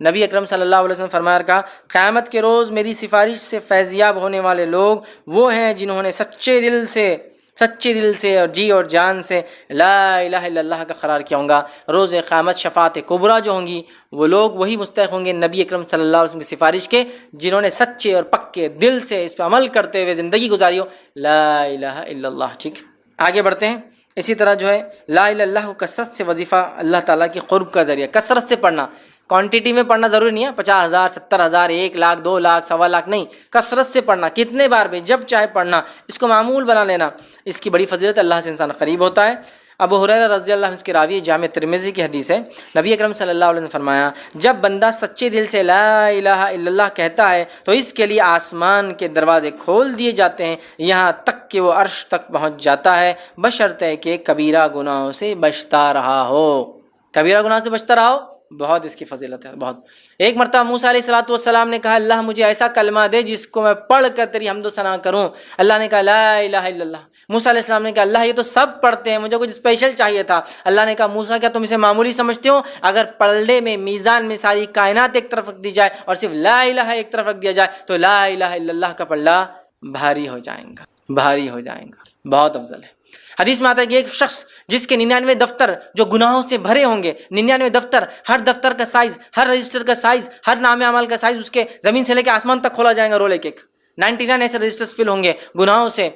نبی اکرم صلی اللہ علیہ وسلم فرمایا کہا قیامت کے روز میری سفارش سے فیضیاب ہونے والے لوگ وہ ہیں جنہوں نے سچے دل سے اور جی اور جان سے لا الہ الا اللہ کا قرار کیا ہوگا۔ روز قیامت شفاعت کبریٰ جو ہوں گی وہ لوگ وہی مستحق ہوں گے نبی اکرم صلی اللہ علیہ وسلم کی سفارش کے، جنہوں نے سچے اور پکے دل سے اس پہ عمل کرتے ہوئے زندگی گزاری ہو، لا الہ الا اللہ۔ ٹھیک، آگے بڑھتے ہیں۔ اسی طرح جو ہے لا الہ الا اللہ کو کثرت سے وظیفہ اللہ تعالیٰ کے قرب کا ذریعہ، کثرت سے پڑھنا، کوانٹٹی میں پڑھنا ضروری نہیں ہے، 50,000 70,000 1 لاکھ 2 لاکھ 1.25 لاکھ نہیں، کثرت سے پڑھنا، کتنے بار بھی جب چاہے پڑھنا، اس کو معمول بنا لینا، اس کی بڑی فضیلت، اللہ سے انسان قریب ہوتا ہے۔ ابو ہریرہ رضی اللہ عنہ اس کی راوی جامع ترمذی کی حدیث ہے، نبی اکرم صلی اللہ علیہ وسلم نے فرمایا جب بندہ سچے دل سے لا الہ الا اللہ کہتا ہے تو اس کے لیے آسمان کے دروازے کھول دیے جاتے ہیں یہاں تک کہ وہ عرش تک پہنچ جاتا ہے، بشرطے کہ کبیرہ گناہوں سے بچتا رہا ہو۔ کبیرہ گناہ سے بچتا رہا ہو، بہت اس کی فضیلت ہے، بہت۔ ایک مرتبہ موسیٰ علیہ الصلوۃ والسلام نے کہا اللہ مجھے ایسا کلمہ دے جس کو میں پڑھ کر تیری حمد و ثنا کروں۔ اللہ نے کہا لا الہ الا اللہ۔ موسیٰ علیہ السلام نے کہا اللہ یہ تو سب پڑھتے ہیں، مجھے کچھ اسپیشل چاہیے تھا۔ اللہ نے کہا موسیٰ کیا تم اسے معمولی سمجھتے ہو؟ اگر پلڑے میں میزان میں ساری کائنات ایک طرف رکھ دی جائے اور صرف لا الہ ایک طرف رکھ دیا جائے تو لا الہ الا اللہ کا پلڑا بھاری ہو جائے گا، بہت افضل ہے۔ حدیث میں آتا ہے کہ ایک شخص جس کے 99 دفتر جو گناہوں سے بھرے ہوں گے، 99 دفتر، ہر دفتر کا سائز، ہر رجسٹر کا سائز، ہر نام اعمال کا سائز اس کے زمین سے لے کے آسمان تک کھولا جائے گا، رول ایک 99 ایسے رجسٹرز فل ہوں گے گناہوں سے،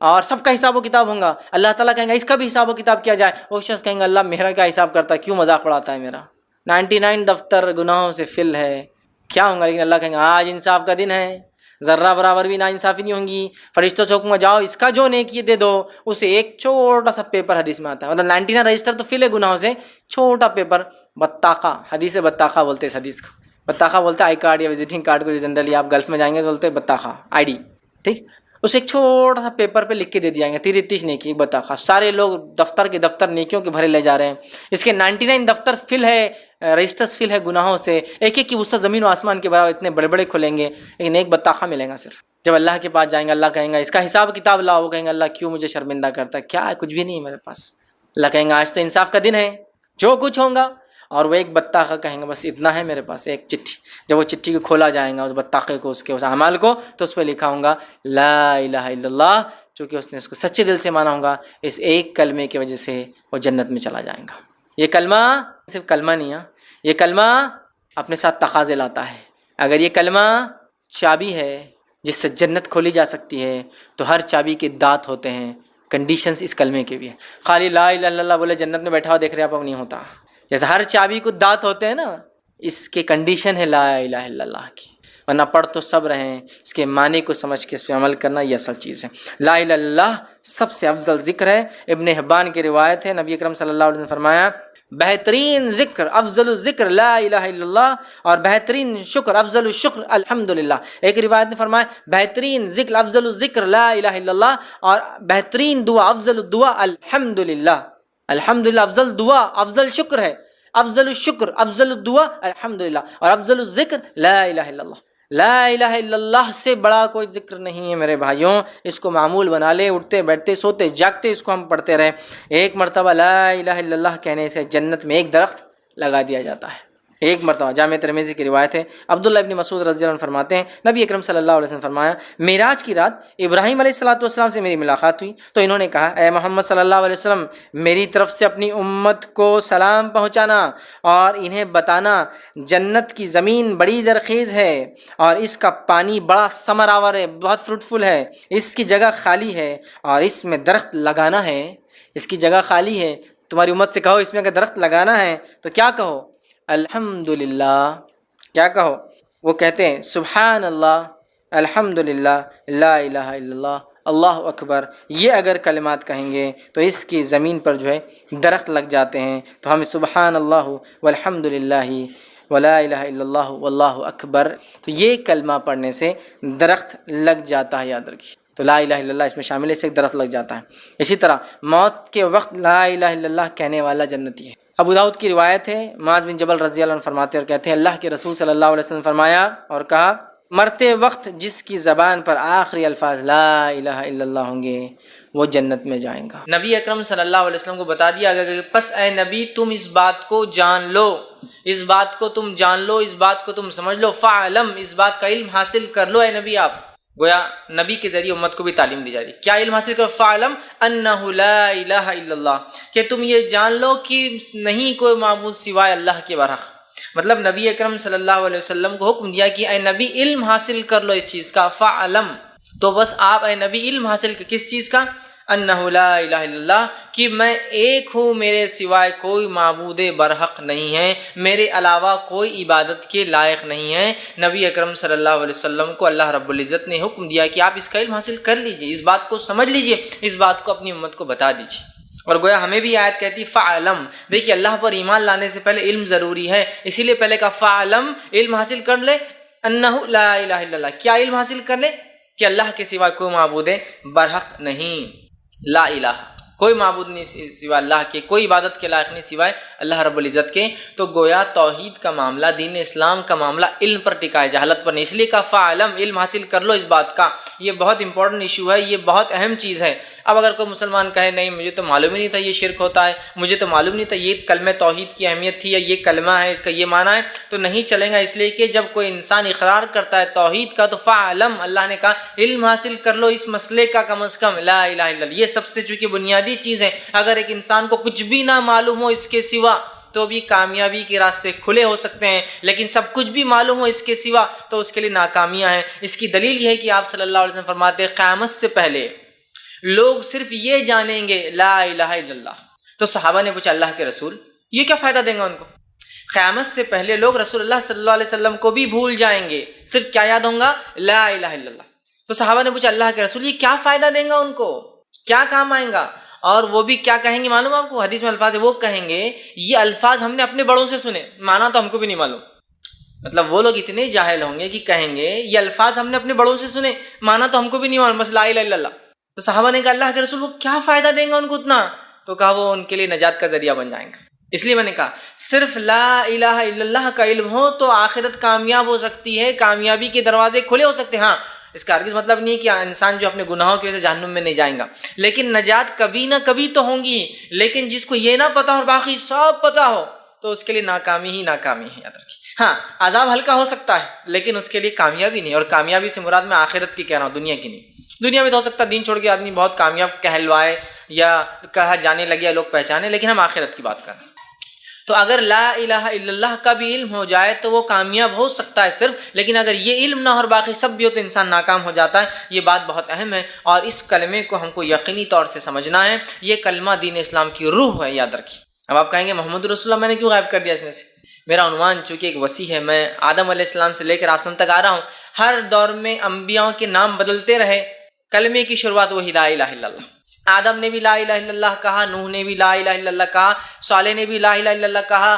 اور سب کا حساب و کتاب ہوگا۔ اللہ تعالیٰ کہیں گا اس کا بھی حساب و کتاب کیا جائے، وہ شخص کہیں گا اللہ میرا کیا حساب کرتا ہے، کیوں مذاق اڑاتا ہے میرا، 99 دفتر گناہوں سے فل ہے، کیا ہوگا؟ لیکن اللہ کہیں گا آج انصاف کا دن ہے، ذرہ برابر بھی ناانصافی نہیں ہوں گی، فرشتوں سے حکم جاؤ اس کا جو نیکی دے دو، اسے ایک چھوٹا سا پیپر، حدیث میں آتا ہے، مطلب 99 رجسٹر تو فل ہے گناہوں سے، چھوٹا پیپر، بطاقہ، حدیث بطاقہ بولتے ہیں اس حدیث کو، بطاقہ بولتے ہیں آئی کارڈ یا وزٹنگ کارڈ کو، جو جنرلی آپ گلف میں جائیں گے تو بولتے ہیں بطاقہ، آئی ڈی، ٹھیک، اسے ایک چھوٹا سا پیپر پہ لکھ کے دے دیا گیا 33 نیکی بطاقہ، سارے لوگ دفتر کے دفتر نیکیوں کے بھرے لے جا رہے ہیں، اس کے 99 دفتر فل ہے، رجسٹرز فل ہے گناہوں سے، ایک ایک کی وسعت زمین و آسمان کے برابر اتنے بڑے بڑے کھلیں گے، لیکن ایک بطاقہ ملے گا صرف۔ جب اللہ کے پاس جائیں گے اللہ کہیں گا اس کا حساب کتاب لاؤ، وہ کہیں گا اللہ کیوں مجھے شرمندہ کرتا ہے، کیا ہے کچھ بھی نہیں ہے میرے پاس، اللہ کہیں گا آج تو انصاف کا دن ہے، جو کچھ ہوگا، اور وہ ایک بطاقہ کہیں گا بس اتنا ہے میرے پاس، ایک چٹھی، جب وہ چٹھی کو کھولا جائے گا اس بطاقے کو، اس کے اس اعمال کو، تو اس پہ لکھا ہوگا لا الہ الا اللہ، چونکہ اس نے اس کو سچے دل سے مانا ہوگا، اس ایک کلمے کی وجہ سے وہ جنت میں چلا جائے گا۔ یہ کلمہ صرف کلمہ نہیں ہے، یہ کلمہ اپنے ساتھ تقاضے لاتا ہے، اگر یہ کلمہ چابی ہے جس سے جنت کھولی جا سکتی ہے تو ہر چابی کے دانت ہوتے ہیں، کنڈیشنز اس کلمے کے بھی ہیں، خالی لا الہ الا اللہ بولے جنت میں بیٹھا ہوا دیکھ رہے آپ نہیں ہوتا، جیسے ہر چابی کو دانت ہوتے ہیں نا، اس کے کنڈیشن ہے لا الہ الا اللہ کی، ورنہ پڑھ تو سب رہیں، اس کے معنی کو سمجھ کے اس پہ عمل کرنا یہ اصل چیز ہے۔ لا الہ الا اللہ سب سے افضل ذکر ہے، ابن حبان کی روایت ہے، نبی اکرم صلی اللہ علیہ وسلم نے فرمایا بہترین ذکر افضل الذکر لا الہ الا اللہ، اور بہترین شکر افضل الشکر الحمدللہ۔ ایک روایت نے فرمایا بہترین ذکر افضل الذکر لا الہ الا اللہ، اور بہترین دعا افضل الدعا الحمدللہ۔ الحمدللہ افضل دعا، افضل شکر ہے، افضل الشکر افضل الدعا الحمدللہ، اور افضل الذکر لا الہ الا اللہ۔ لا الہ الا اللہ سے بڑا کوئی ذکر نہیں ہے میرے بھائیوں، اس کو معمول بنا لے، اٹھتے بیٹھتے سوتے جاگتے اس کو ہم پڑھتے رہیں۔ ایک مرتبہ لا الہ الا اللہ کہنے سے جنت میں ایک درخت لگا دیا جاتا ہے، ایک مرتبہ۔ جامع ترمذی کی روایت ہے، عبداللہ ابن مسعود رضی اللہ عنہ فرماتے ہیں نبی اکرم صلی اللہ علیہ وسلم فرمایا معراج کی رات ابراہیم علیہ الصلوۃ والسلام سے میری ملاقات ہوئی تو انہوں نے کہا اے محمد صلی اللہ علیہ وسلم میری طرف سے اپنی امت کو سلام پہنچانا اور انہیں بتانا جنت کی زمین بڑی زرخیز ہے اور اس کا پانی بڑا ثمر آور ہے، بہت فروٹفل ہے، اس کی جگہ خالی ہے اور اس میں درخت لگانا ہے، اس کی جگہ خالی ہے، تمہاری امت سے کہو اس میں اگر درخت لگانا ہے تو کیا کہو؟ الحمدللہ۔ کیا کہو؟ وہ کہتے ہیں سبحان اللہ، الحمدللہ، لا الہ الا اللہ، اللہ اکبر۔ یہ اگر کلمات کہیں گے تو اس کی زمین پر جو ہے درخت لگ جاتے ہیں، تو ہمیں سبحان اللہ والحمدللہ ولا الہ الا اللہ واللہ اکبر، تو یہ کلمہ پڑھنے سے درخت لگ جاتا ہے، یاد رکھیے۔ تو لا الہ الا اللہ اس میں شامل ہے، اس سے ایک درخت لگ جاتا ہے۔ اسی طرح موت کے وقت لا الہ الا اللہ کہنے والا جنتی ہے۔ ابو داؤد کی روایت ہے، معاذ بن جبل رضی اللہ عنہ فرماتے اور کہتے ہیں اللہ کے رسول صلی اللہ علیہ وسلم فرمایا اور کہا مرتے وقت جس کی زبان پر آخری الفاظ لا الہ الا اللہ ہوں گے وہ جنت میں جائیں گا۔ نبی اکرم صلی اللہ علیہ وسلم کو بتا دیا گیا کہ پس اے نبی تم اس بات کو جان لو، اس بات کو تم جان لو، اس بات کو تم سمجھ لو، فعلم، اس بات کا علم حاصل کر لو۔ اے نبی آپ گویا نبی کے ذریعے امت کو بھی تعلیم دی جا رہی ہے، کیا علم حاصل کرو؟ فعلم انہ لا الہ الا اللہ، کہ تم یہ جان لو کہ نہیں کوئی معبود سوائے اللہ کے برحق۔ مطلب نبی اکرم صلی اللہ علیہ وسلم کو حکم دیا کہ اے نبی علم حاصل کر لو اس چیز کا، فعلم، تو بس آپ اے نبی علم حاصل کر کس چیز کا؟ انہ لا الہ الا اللہ، کہ میں ایک ہوں، میرے سوائے کوئی معبود برحق نہیں ہے، میرے علاوہ کوئی عبادت کے لائق نہیں ہے۔ نبی اکرم صلی اللہ علیہ وسلم کو اللہ رب العزت نے حکم دیا کہ آپ اس کا علم حاصل کر لیجئے، اس بات کو سمجھ لیجئے، اس بات کو اپنی امت کو بتا دیجئے۔ اور گویا ہمیں بھی آیت کہتی فعلم، دیکھیے اللہ پر ایمان لانے سے پہلے علم ضروری ہے، اسی لیے پہلے کہا فعلم، علم حاصل کر لے، انہ لا الہ الا اللہ، کیا علم حاصل کر لے؟ کہ اللہ کے سوا کوئی معبود برحق نہیں، لا الہ، کوئی معبود نہیں سوائے اللہ کے، کوئی عبادت کے لائق نہیں سوائے اللہ رب العزت کے۔ تو گویا توحید کا معاملہ، دین اسلام کا معاملہ علم پر ٹکا ہے، جہالت پر نہیں، اس لیے کہا فعلم، علم حاصل کر لو اس بات کا۔ یہ بہت امپورٹنٹ ایشو ہے، یہ بہت اہم چیز ہے۔ اب اگر کوئی مسلمان کہے نہیں مجھے تو معلوم ہی نہیں تھا یہ شرک ہوتا ہے، مجھے تو معلوم نہیں تھا یہ کلمہ توحید کی اہمیت تھی، یا یہ کلمہ ہے اس کا یہ معنی ہے، تو نہیں چلیں گا، اس لیے کہ جب کوئی انسان اقرار کرتا ہے توحید کا تو فعلم، اللہ نے کہا علم حاصل کر لو اس مسئلے کا، کم از کم لا الہ الا اللہ، یہ سب سے چونکہ بنیادی چیز ہے۔ اگر ایک انسان کو کچھ بھی نہ معلوم ہو اس کے سوا تو بھی کامیابی کے راستے کھلے ہو سکتے ہیں، لیکن سب کچھ بھی معلوم ہو اس کے سوا تو اس کے لیے ناکامیاں ہیں۔ اس کی دلیل یہ ہے کہ آپ صلی اللہ علیہ وسلم فرماتے ہیں قیامت سے پہلے لوگ صرف یہ جانیں گے لا الہ الا اللہ۔ تو صحابہ نے پوچھا اللہ کے رسول یہ کیا فائدہ دیں گا ان کو؟ قیامت سے پہلے لوگ رسول اللہ صلی اللہ علیہ وسلم کو بھی بھول جائیں گے، صرف کیا یاد ہوں گا؟ لا الہ الا اللہ۔ تو صحابہ نے پوچھا اللہ کے رسول یہ کیا فائدہ دیں گا ان کو، کیا کام آئیں گا؟ اور وہ بھی کیا کہیں گے معلوم آپ کو؟ حدیث میں الفاظ ہے، وہ کہیں گے یہ الفاظ ہم نے اپنے بڑوں سے سنے، مانا تو ہم کو بھی نہیں معلوم۔ مطلب وہ لوگ اتنے جاہل ہوں گے کہ کہیں گے یہ الفاظ ہم نے اپنے بڑوں سے سنے، مانا تو ہم کو بھی نہیں معلوم، بس لا الہ الا اللہ۔ تو صحابہ نے کہا اللہ کے رسول وہ کیا فائدہ دیں گا ان کو اتنا؟ تو کہا وہ ان کے لیے نجات کا ذریعہ بن جائیں گا۔ اس لیے میں نے کہا صرف لا الہ الا اللہ کا علم ہو تو آخرت کامیاب ہو سکتی ہے، کامیابی کے دروازے کھلے ہو سکتے ہیں۔ ہاں اس کا ہرگز مطلب نہیں کہ انسان جو اپنے گناہوں کی وجہ سے جہنم میں نہیں جائیں گا، لیکن نجات کبھی نہ کبھی تو ہوں گی۔ لیکن جس کو یہ نہ پتا اور باقی سب پتا ہو تو اس کے لیے ناکامی ہی ناکامی ہے، یاد رکھیے۔ ہاں عذاب ہلکا ہو سکتا ہے لیکن اس کے لیے کامیابی نہیں، اور کامیابی سے مراد میں آخرت کی کہہ رہا ہوں، دنیا کی نہیں۔ دنیا میں تو ہو سکتا ہے دین چھوڑ کے آدمی بہت کامیاب کہلوائے یا کہا جانے لگے یا لوگ پہچانے، لیکن ہم آخرت کی بات کر رہے ہیں۔ تو اگر لا الہ الا اللہ کا بھی علم ہو جائے تو وہ کامیاب ہو سکتا ہے صرف، لیکن اگر یہ علم نہ ہو اور باقی سب بھی ہو تو انسان ناکام ہو جاتا ہے۔ یہ بات بہت اہم ہے اور اس کلمے کو ہم کو یقینی طور سے سمجھنا ہے۔ یہ کلمہ دین اسلام کی روح ہے، یاد رکھیے۔ اب آپ کہیں گے محمد رسول اللہ میں نے کیوں غائب کر دیا اس میں سے؟ میرا عنوان چونکہ ایک وسیع ہے، میں آدم علیہ السلام سے لے کر آسمان تک آ رہا ہوں، ہر دور میں انبیاء کے نام بدلتے رہے، کلمے کی شروعات وہی لا الہ الا اللہ۔ آدم نے بھی لا الہ الا اللہ کہا، نوح نے بھی لا الہ الا اللہ کہا، صالح نے بھی لا الہ الا اللہ کہا،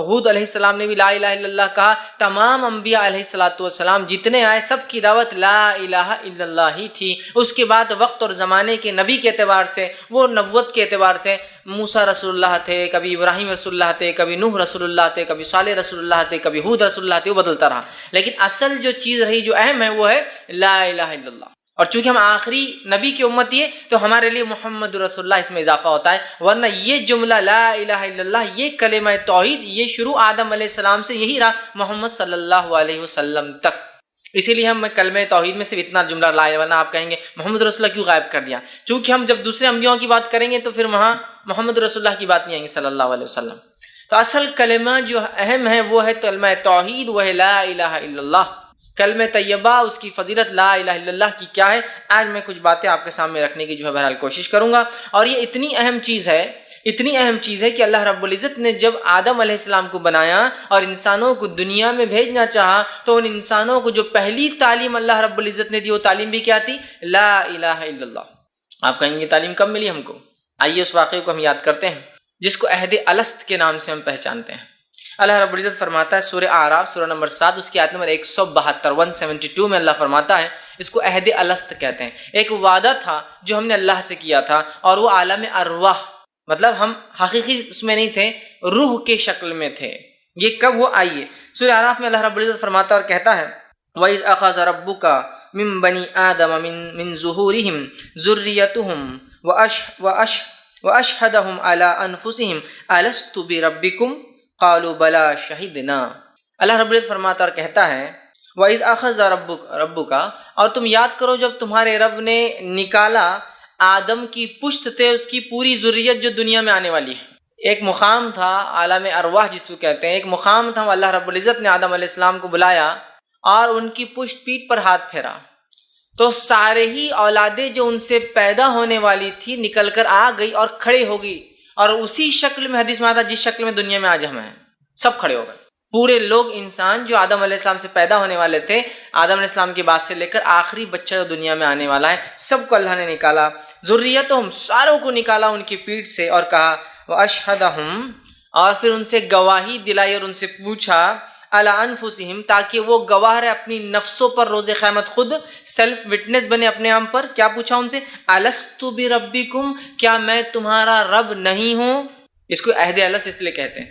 ہود علیہ السلام نے بھی لا الہ الا اللہ کہا۔ تمام انبیاء علیہ السلام جتنے آئے سب کی دعوت لا الہ الا اللہ ہی تھی۔ اس کے بعد وقت اور زمانے کے نبی کے اعتبار سے، وہ نبوت کے اعتبار سے موسیٰ رسول اللہ تھے، کبھی ابراہیم رسول اللہ تھے، کبھی نوح رسول اللہ تھے، کبھی صالح رسول اللہ تھے، کبھی ہود رسول اللہ تھے، وہ بدلتا رہا، لیکن اصل جو چیز رہی جو اہم ہے وہ ہے لا الہ الا اللہ۔ اور چونکہ ہم آخری نبی کی امتی ہے تو ہمارے لیے محمد رسول اللہ اس میں اضافہ ہوتا ہے، ورنہ یہ جملہ لا الہ الا اللہ، یہ کلمہ توحید، یہ شروع آدم علیہ السلام سے یہی رہا محمد صلی اللہ علیہ وسلم تک۔ اسی لیے ہم کلمہ توحید میں صرف اتنا جملہ لائے، ورنہ آپ کہیں گے محمد رسول اللہ کیوں غائب کر دیا؟ چونکہ ہم جب دوسرے انبیاء کی بات کریں گے تو پھر وہاں محمد رسول اللہ کی بات نہیں آئیں گی صلی اللہ علیہ وسلم۔ تو اصل کلمہ جو اہم ہے وہ ہے کلمہ توحید، وہ ہے لا الہ الا اللہ۔ کلمہ طیبہ اس کی فضیلت لا الہ الا اللہ کی کیا ہے، آج میں کچھ باتیں آپ کے سامنے رکھنے کی بہرحال کوشش کروں گا۔ اور یہ اتنی اہم چیز ہے کہ اللہ رب العزت نے جب آدم علیہ السلام کو بنایا اور انسانوں کو دنیا میں بھیجنا چاہا تو ان انسانوں کو جو پہلی تعلیم اللہ رب العزت نے دی وہ تعلیم بھی کیا تھی؟ لا الہ الا اللہ۔ آپ کہیں گے تعلیم کب ملی ہم کو؟ آئیے اس واقعے کو ہم یاد کرتے ہیں جس کو عہد الست کے نام سے ہم پہچانتے ہیں۔ اللہ رب العزت فرماتا ہے سورہ اعراف سورہ نمبر 7 اس کی آیت نمبر 172 میں اللہ فرماتا ہے، اس کو عہد الست کہتے ہیں۔ ایک وعدہ تھا جو ہم نے اللہ سے کیا تھا اور وہ عالم ارواح، مطلب ہم حقیقی اس میں نہیں تھے، روح کے شکل میں تھے۔ یہ کب ہوا؟ آئیے سورہ اعراف میں اللہ رب العزت فرماتا اور کہتا ہے وَإِذْ أَخَذَ رَبُّكَ مِنْ بَنِي آدَمَ مِنْ ظُهُورِهِمْ ذُرِّيَّتَهُمْ وَأَشْهَدَهُمْ عَلَىٰ أَنفُسِهِمْ أَلَسْتُ بِرَبِّكُمْ قَالُوا بَلَىٰ شَهِدْنَا۔ اللہ رب العزت فرماتا اور کہتا ہے وَإِذْ أَخَذَ رَبُّكَ، اور تم یاد کرو جب تمہارے رب نے نکالا آدم کی پشت سے اس کی پوری ذریت جو دنیا میں آنے والی ہے۔ ایک مقام تھا عالم ارواح جس کو کہتے ہیں، ایک مقام تھا، اللہ رب العزت نے آدم علیہ السلام کو بلایا اور ان کی پشت پیٹھ پر ہاتھ پھیرا تو سارے ہی اولادیں جو ان سے پیدا ہونے والی تھی نکل کر آ گئی اور کھڑے ہو گئی، اور اسی شکل میں حدیث میں آتا جس شکل میں دنیا میں آج ہم ہیں سب کھڑے ہو گئے۔ پورے لوگ انسان جو آدم علیہ السلام سے پیدا ہونے والے تھے، آدم علیہ السلام کے بعد سے لے کر آخری بچہ جو دنیا میں آنے والا ہے، سب کو اللہ نے نکالا، ذریتہم ساروں کو نکالا ان کی پیٹھ سے، اور کہا وَأَشْهَدَهُمْ، اور پھر ان سے گواہی دلائی اور ان سے پوچھا عَلَىٰ أَنفُسِهِمْ، تاکہ وہ گواہ رہے اپنی نفسوں پر روز قیامت، خود سیلف وٹنس بنے اپنے آپ پر۔ کیا پوچھا ان سے؟ أَلَسْتُ بِرَبِّكُمْ، کیا میں تمہارا رب نہیں ہوں؟ اس کو عہد الست اس لیے کہتے ہیں،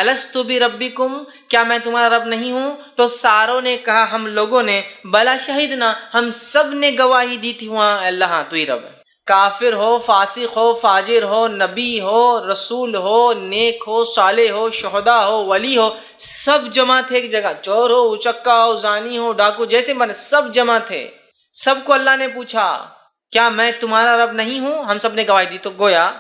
أَلَسْتُ بِرَبِّكُمْ، کیا میں تمہارا رب نہیں ہوں؟ تو ساروں نے کہا، ہم لوگوں نے، بلا شہدنا، ہم سب نے گواہی دی تھی وہاں اللہ ہاں تو ہی رب ہے۔ کافر ہو، فاسق ہو، فاجر ہو، نبی ہو، رسول ہو، نیک ہو، صالح ہو، شہداء ہو، ولی ہو، سب جمع تھے ایک جگہ، چور ہو، اچکا ہو، زانی ہو، ڈاکو، جیسے بنے سب جمع تھے۔ سب کو اللہ نے پوچھا کیا میں تمہارا رب نہیں ہوں؟ ہم سب نے گواہی دی۔ تو گویا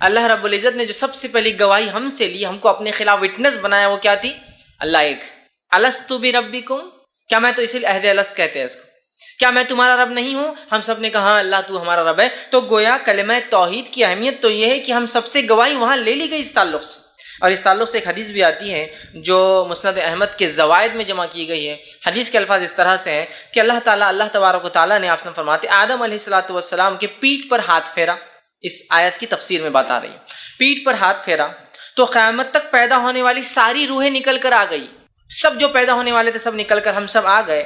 اللہ رب العزت نے جو سب سے پہلی گواہی ہم سے لی، ہم کو اپنے خلاف وٹنس بنایا، وہ کیا تھی؟ اللہ ایک۔ الستُ بربکم، کیا میں تو اسی لیے عہد الست کہتے ہیں اس کو، کیا میں تمہارا رب نہیں ہوں؟ ہم سب نے کہا ہاں اللہ تو ہمارا رب ہے۔ تو گویا کلمہ توحید کی اہمیت تو یہ ہے کہ ہم سب سے گواہی وہاں لے لی گئی اس تعلق سے۔ اور اس تعلق سے ایک حدیث بھی آتی ہے جو مسند احمد کے زوائد میں جمع کی گئی ہے۔ حدیث کے الفاظ اس طرح سے ہیں کہ اللہ تبارک و تعالیٰ نے، آپ نے فرماتے آدم علیہ السلام کے پیٹھ پر ہاتھ پھیرا۔ اس آیت کی تفسیر میں بات آ رہی ہے، پیٹھ پر ہاتھ پھیرا تو قیامت تک پیدا ہونے والی ساری روحیں نکل کر آ گئی، سب جو پیدا ہونے والے تھے سب نکل کر ہم سب آ گئے۔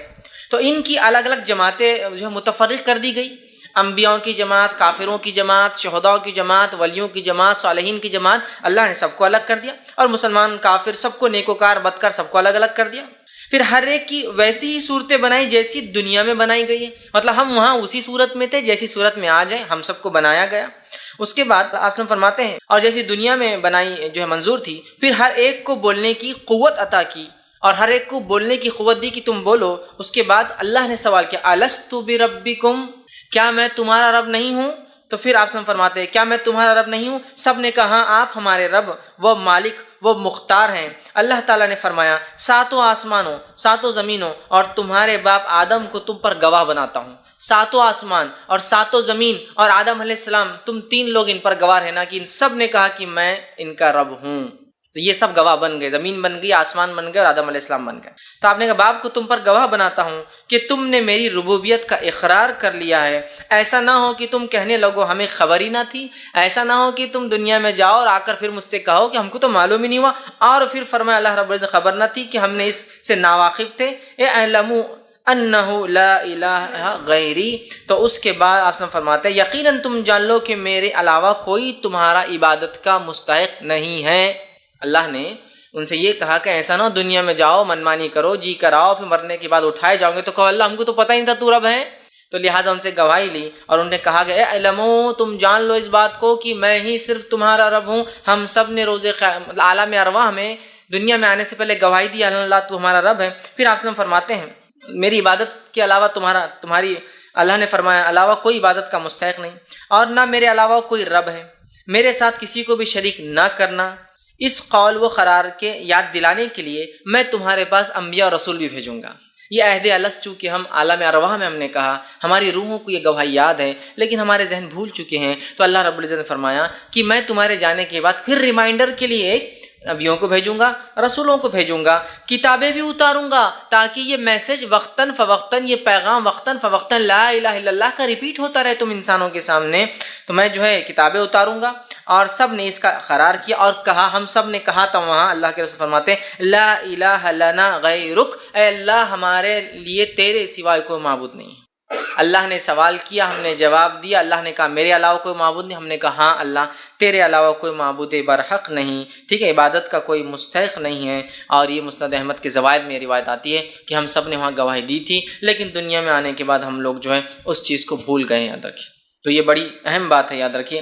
تو ان کی الگ الگ جماعتیں جو متفرق کر دی گئی، انبیاءوں کی جماعت، کافروں کی جماعت، شہداء کی جماعت، ولیوں کی جماعت، صالحین کی جماعت، اللہ نے سب کو الگ کر دیا، اور مسلمان کافر سب کو، نیکوکار بدکار سب کو الگ الگ کر دیا۔ پھر ہر ایک کی ویسی ہی صورتیں بنائی جیسی دنیا میں بنائی گئی ہے، مطلب ہم وہاں اسی صورت میں تھے جیسی صورت میں آج ہیں، ہم سب کو بنایا گیا۔ اس کے بعد آپ فرماتے ہیں اور جیسی دنیا میں بنائی جو ہے منظور تھی، پھر ہر ایک کو بولنے کی قوت عطا کی اور ہر ایک کو بولنے کی قوت دی کہ تم بولو۔ اس کے بعد اللہ نے سوال کیا الستُ بربکم، کیا میں تمہارا رب نہیں ہوں؟ تو پھر آپ فرماتے ہیں کیا میں تمہارا رب نہیں ہوں؟ سب نے کہا ہاں آپ ہمارے رب، وہ مالک، وہ مختار ہیں۔ اللہ تعالیٰ نے فرمایا ساتوں آسمانوں، ساتوں زمینوں اور تمہارے باپ آدم کو تم پر گواہ بناتا ہوں۔ ساتوں آسمان اور ساتوں زمین اور آدم علیہ السلام، تم تین لوگ ان پر گواہ رہنا کہ ان سب نے کہا کہ میں ان کا رب ہوں۔ تو یہ سب گواہ بن گئے، زمین بن گئی، آسمان بن گئے اور آدم علیہ السلام بن گئے۔ تو آپ نے کہا باپ کو تم پر گواہ بناتا ہوں کہ تم نے میری ربوبیت کا اقرار کر لیا ہے۔ ایسا نہ ہو کہ تم کہنے لگو ہمیں خبر ہی نہ تھی، ایسا نہ ہو کہ تم دنیا میں جاؤ اور آ کر پھر مجھ سے کہو کہ ہم کو تو معلوم ہی نہیں ہوا، اور پھر فرمایا اللہ رب العزت خبر نہ تھی کہ ہم نے اس سے ناواقف تھے۔ اعلموا انہ لا الہ غیری، تو اس کے بعد آپ فرماتے ہیں یقیناً تم جان لو کہ میرے علاوہ کوئی تمہارا عبادت کا مستحق نہیں ہے۔ اللہ نے ان سے یہ کہا کہ ایسا نہ ہو دنیا میں جاؤ منمانی کرو، جی کراؤ، پھر مرنے کے بعد اٹھائے جاؤ گے تو کہو اللہ ہم کو تو پتہ ہی نہیں تھا تو رب ہے۔ تو لہٰذا ان سے گواہی لی اور انہیں کہا کہ اے علمو، تم جان لو اس بات کو کہ میں ہی صرف تمہارا رب ہوں۔ ہم سب نے روز عالم ارواح میں دنیا میں آنے سے پہلے گواہی دی اللہ تو ہمارا رب ہے۔ پھر آپ فرماتے ہیں میری عبادت کے علاوہ تمہاری اللہ نے فرمایا علاوہ کوئی عبادت کا مستحق نہیں، اور نہ میرے علاوہ کوئی رب ہے، میرے ساتھ کسی کو بھی شریک نہ کرنا۔ اس قول و قرار کے یاد دلانے کے لیے میں تمہارے پاس انبیاء اور رسول بھی بھیجوں گا۔ یہ عہد الست چونکہ ہم عالم ارواح میں ہم نے کہا، ہماری روحوں کو یہ گواہی یاد ہے لیکن ہمارے ذہن بھول چکے ہیں، تو اللہ رب العزت نے فرمایا کہ میں تمہارے جانے کے بعد پھر ریمائنڈر کے لیے نبیوں کو بھیجوں گا، رسولوں کو بھیجوں گا، کتابیں بھی اتاروں گا تاکہ یہ میسج وقتاً فوقتاً، یہ پیغام وقتاً فوقتاً لا الہ الا اللہ کا ریپیٹ ہوتا رہے تم انسانوں کے سامنے۔ تو میں جو ہے کتابیں اتاروں گا، اور سب نے اس کا قرار کیا اور کہا، ہم سب نے کہا تھا وہاں اللہ کے رسول فرماتے ہیں لا الہ لنا غیرک، اے اللہ ہمارے لیے تیرے سوائے کوئی معبود نہیں ہے۔ اللہ نے سوال کیا، ہم نے جواب دیا، اللہ نے کہا میرے علاوہ کوئی معبود نہیں، ہم نے کہا ہاں اللہ تیرے علاوہ کوئی معبود برحق نہیں، ٹھیک ہے، عبادت کا کوئی مستحق نہیں ہے۔ اور یہ مسند احمد کے زوائد میں روایت آتی ہے کہ ہم سب نے وہاں گواہی دی تھی، لیکن دنیا میں آنے کے بعد ہم لوگ جو ہے اس چیز کو بھول گئے، یاد رکھیے۔ تو یہ بڑی اہم بات ہے، یاد رکھیے۔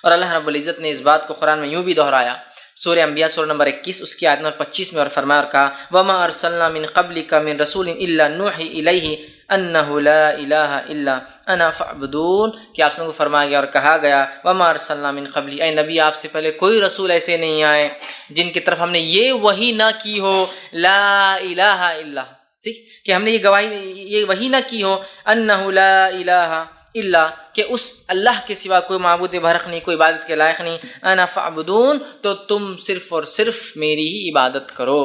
اور اللہ رب العزت نے اس بات کو قرآن میں یوں بھی دہرایا، سورہ انبیاء سورہ نمبر 21 اس کی آیت نمبر 25 میں، اور فرمایا اور کہا وَمَا أَرْسَلْنَا مِن قَبْلِكَ مِن رَسُولٍ إِلَّا نُوحِي إِلَيْهِ أَنَّهُ لَا إِلَهَ إِلَّا أَنَا فَاعْبُدُونِ، کہ آپ سب کو فرمایا گیا اور کہا گیا وَمَا أَرْسَلْنَا مِن قَبْلِكَ، اے نبی آپ سے پہلے کوئی رسول ایسے نہیں آئے جن کی طرف ہم نے یہ وحی نہ کی ہو لا الہ الا، ٹھیک، کہ ہم نے یہ وحی نہ کی ہو انہ لا الہ الا، کہ اس اللہ کے سوا کوئی معبود برحق نہیں، کوئی عبادت کے لائق نہیں، انا فاعبدون، تو تم صرف اور صرف میری ہی عبادت کرو۔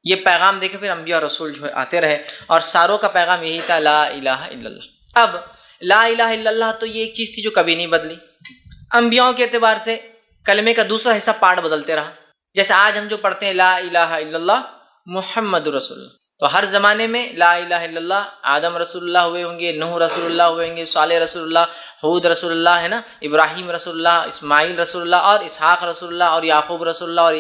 یہ پیغام دے کے پھر انبیاء اور رسول جو ہے آتے رہے، اور ساروں کا پیغام یہی تھا لا الہ الا اللہ۔ اب لا الہ الا اللہ تو یہ ایک چیز تھی جو کبھی نہیں بدلی، انبیاءوں کے اعتبار سے کلمے کا دوسرا حصہ پارٹ بدلتے رہا، جیسے آج ہم جو پڑھتے ہیں لا الہ الا اللہ محمد رسول اللہ، تو ہر زمانے میں لا الہ الا اللہ آدم رسول اللہ ہوئے ہوں گے، نوح رسول اللہ ہوئے ہوں گے، صالح رسول اللہ، ہود رسول اللہ ہے نا، ابراہیم رسول اللہ، اسماعیل رسول اللہ، اور اسحاق رسول اللہ، اور یعقوب رسول اللہ، اور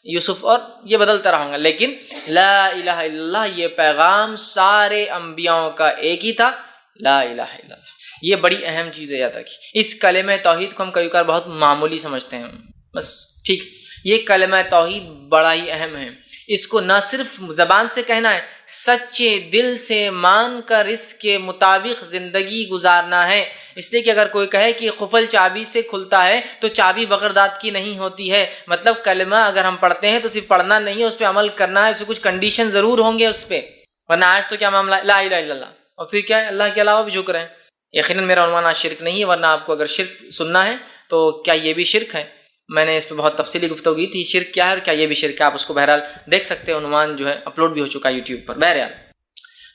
یوسف، اور یہ بدلتا رہوں گا، لیکن لا الہ الا اللہ یہ پیغام سارے انبیاءوں کا ایک ہی تھا، لا الہ الا اللہ۔ یہ بڑی اہم چیز ہے، یاد رکھیے۔ اس کلمہ توحید کو ہم کبھی کبھار بہت معمولی سمجھتے ہیں، بس ٹھیک، یہ کلمہ توحید بڑا ہی اہم ہے، اس کو نہ صرف زبان سے کہنا ہے، سچے دل سے مان کر اس کے مطابق زندگی گزارنا ہے۔ اس لیے کہ اگر کوئی کہے کہ قفل چابی سے کھلتا ہے تو چابی بغیر دانت کی نہیں ہوتی ہے، مطلب کلمہ اگر ہم پڑھتے ہیں تو صرف پڑھنا نہیں ہے، اس پہ عمل کرنا ہے، اس سے کچھ کنڈیشن ضرور ہوں گے اس پہ، ورنہ آج تو کیا معاملہ لا الہ الا اللہ، اور پھر کیا ہے اللہ کے علاوہ بھی جھک رہے ہیں۔ یقیناً میرا عنوان آج شرک نہیں ہے، ورنہ آپ کو اگر شرک سننا ہے تو کیا یہ بھی شرک ہے، میں نے اس پہ بہت تفصیلی گفتگو کی تھی، شرک کیا ہے اور کیا یہ بھی شرک ہے، آپ اس کو بہرحال دیکھ سکتے ہیں، عنوان جو ہے اپلوڈ بھی ہو چکا ہے یوٹیوب پر۔